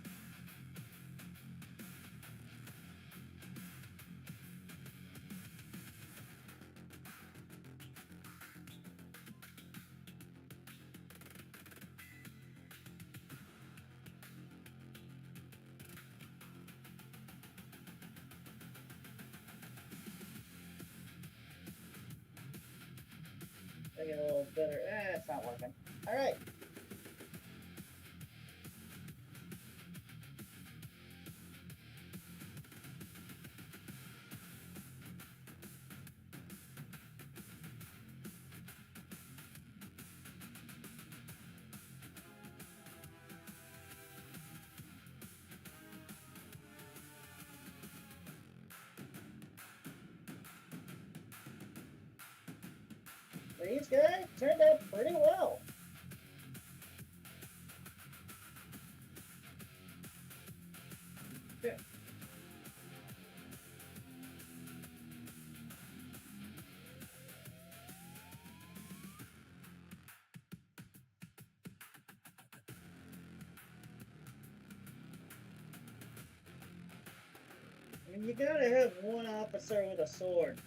Make it a little better. It's not working. Alright. These guys turned out pretty well. Yeah. I mean, you gotta have one officer with a sword.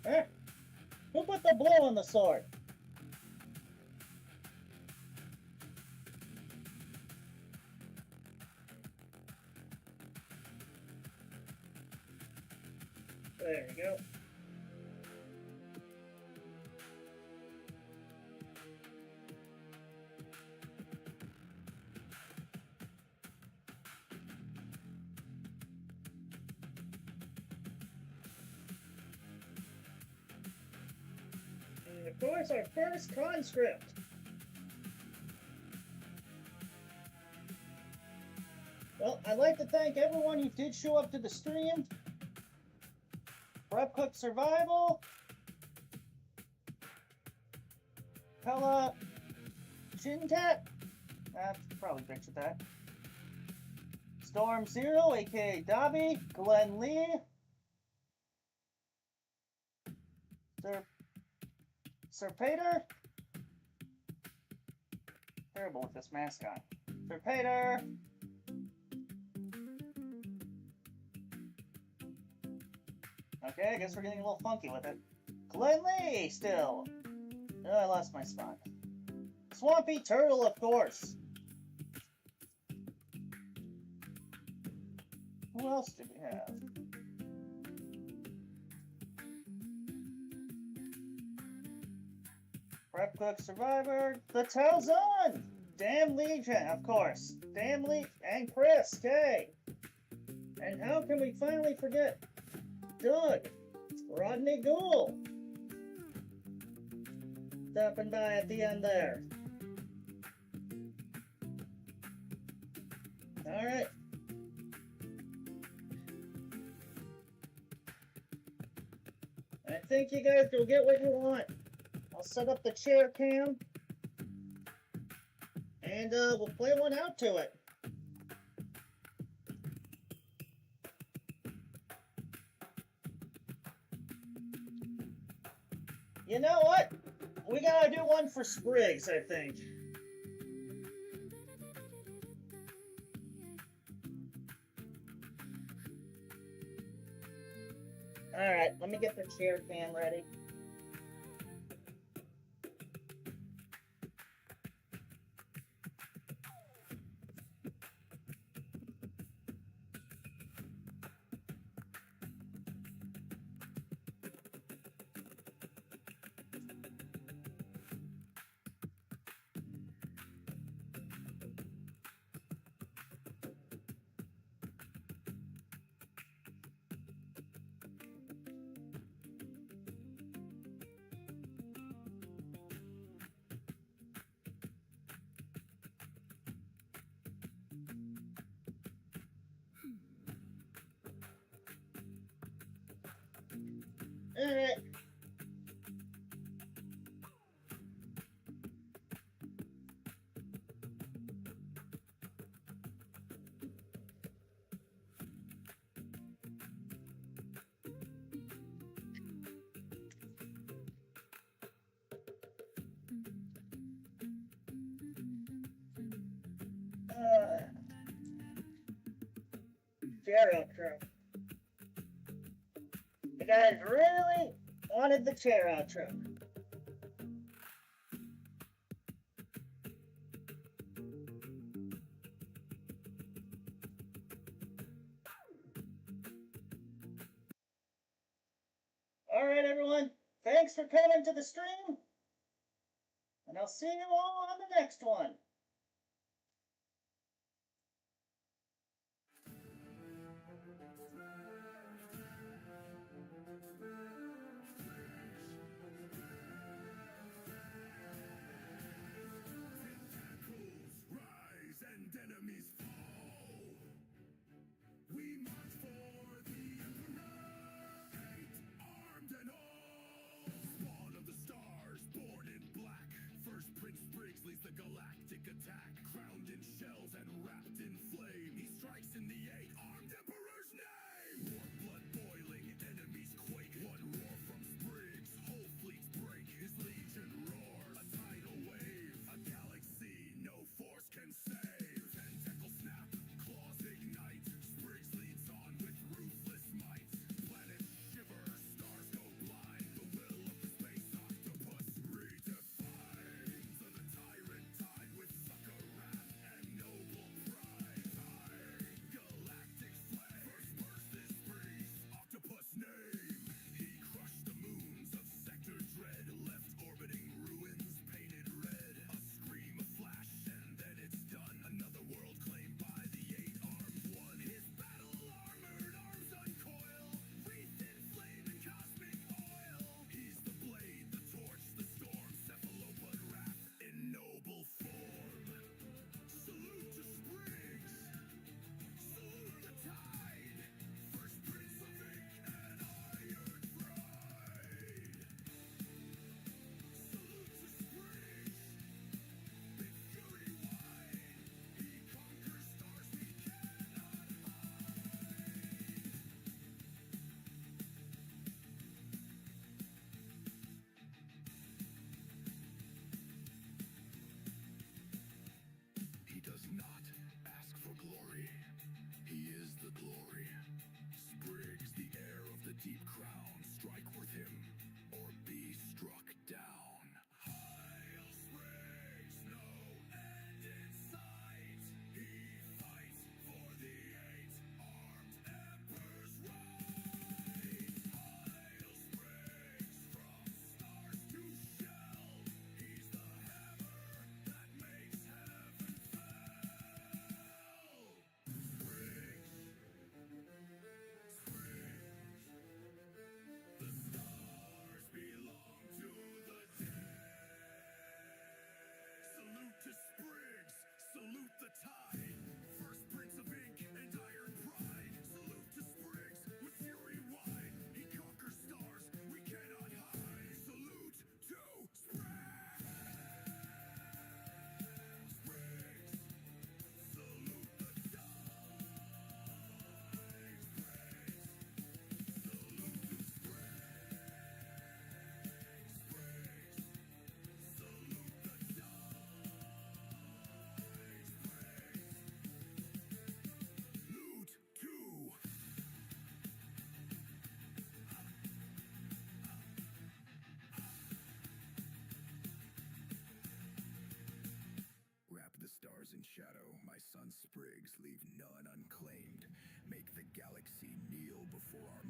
Huh? Who put the blue on the sword? There you go. And of course, our first conscript. Well, I'd like to thank everyone who did show up to the stream. Prep Cook Survival. Pella Chintat. Probably pictured that. Storm Zero, aka Dobby. Glenn Lee. Sir Pater. Terrible with this mask on. Sir Pater. Okay, I guess we're getting a little funky with it. Glen Lee, still. Oh, I lost my spot. Swampy Turtle, of course. Who else do we have? Prep Cook Survivor, the Talzon! Damn Legion, of course. Damn Legion, and Chris, K. And how can we finally forget Doug, Rodney Gould, stopping by at the end there. All right. I think you guys will get what you want. I'll set up the chair cam, and we'll play one out to it. You know what? We gotta do one for Spriggs, I think. Alright, let me get the chair cam ready. Alright. Chair outro. You guys really wanted the chair outro. Alright, everyone. Thanks for coming to the stream. And I'll see you all on the next one. Rise and enemies fall. We march for the Emperor, armed and all. Spawn of the stars, born in black. First Prince Briggs leads the galactic attack. Crowned in shells and wrapped in flame, he strikes in the armed Emperor's name. More blood boiling, enemies quake. One roar from Spriggs, whole fleets break. His legion roars, a tidal wave, a galaxy no force can save. Tentacle snap, claws ignite. Spriggs leads on with ruthless might. Planets shiver, stars go blind. The will of the space octopus redefines. Of the tyrant tide with sucker wrath and noble pride. shadow, my sun sprigs leave none unclaimed. Make the galaxy kneel before our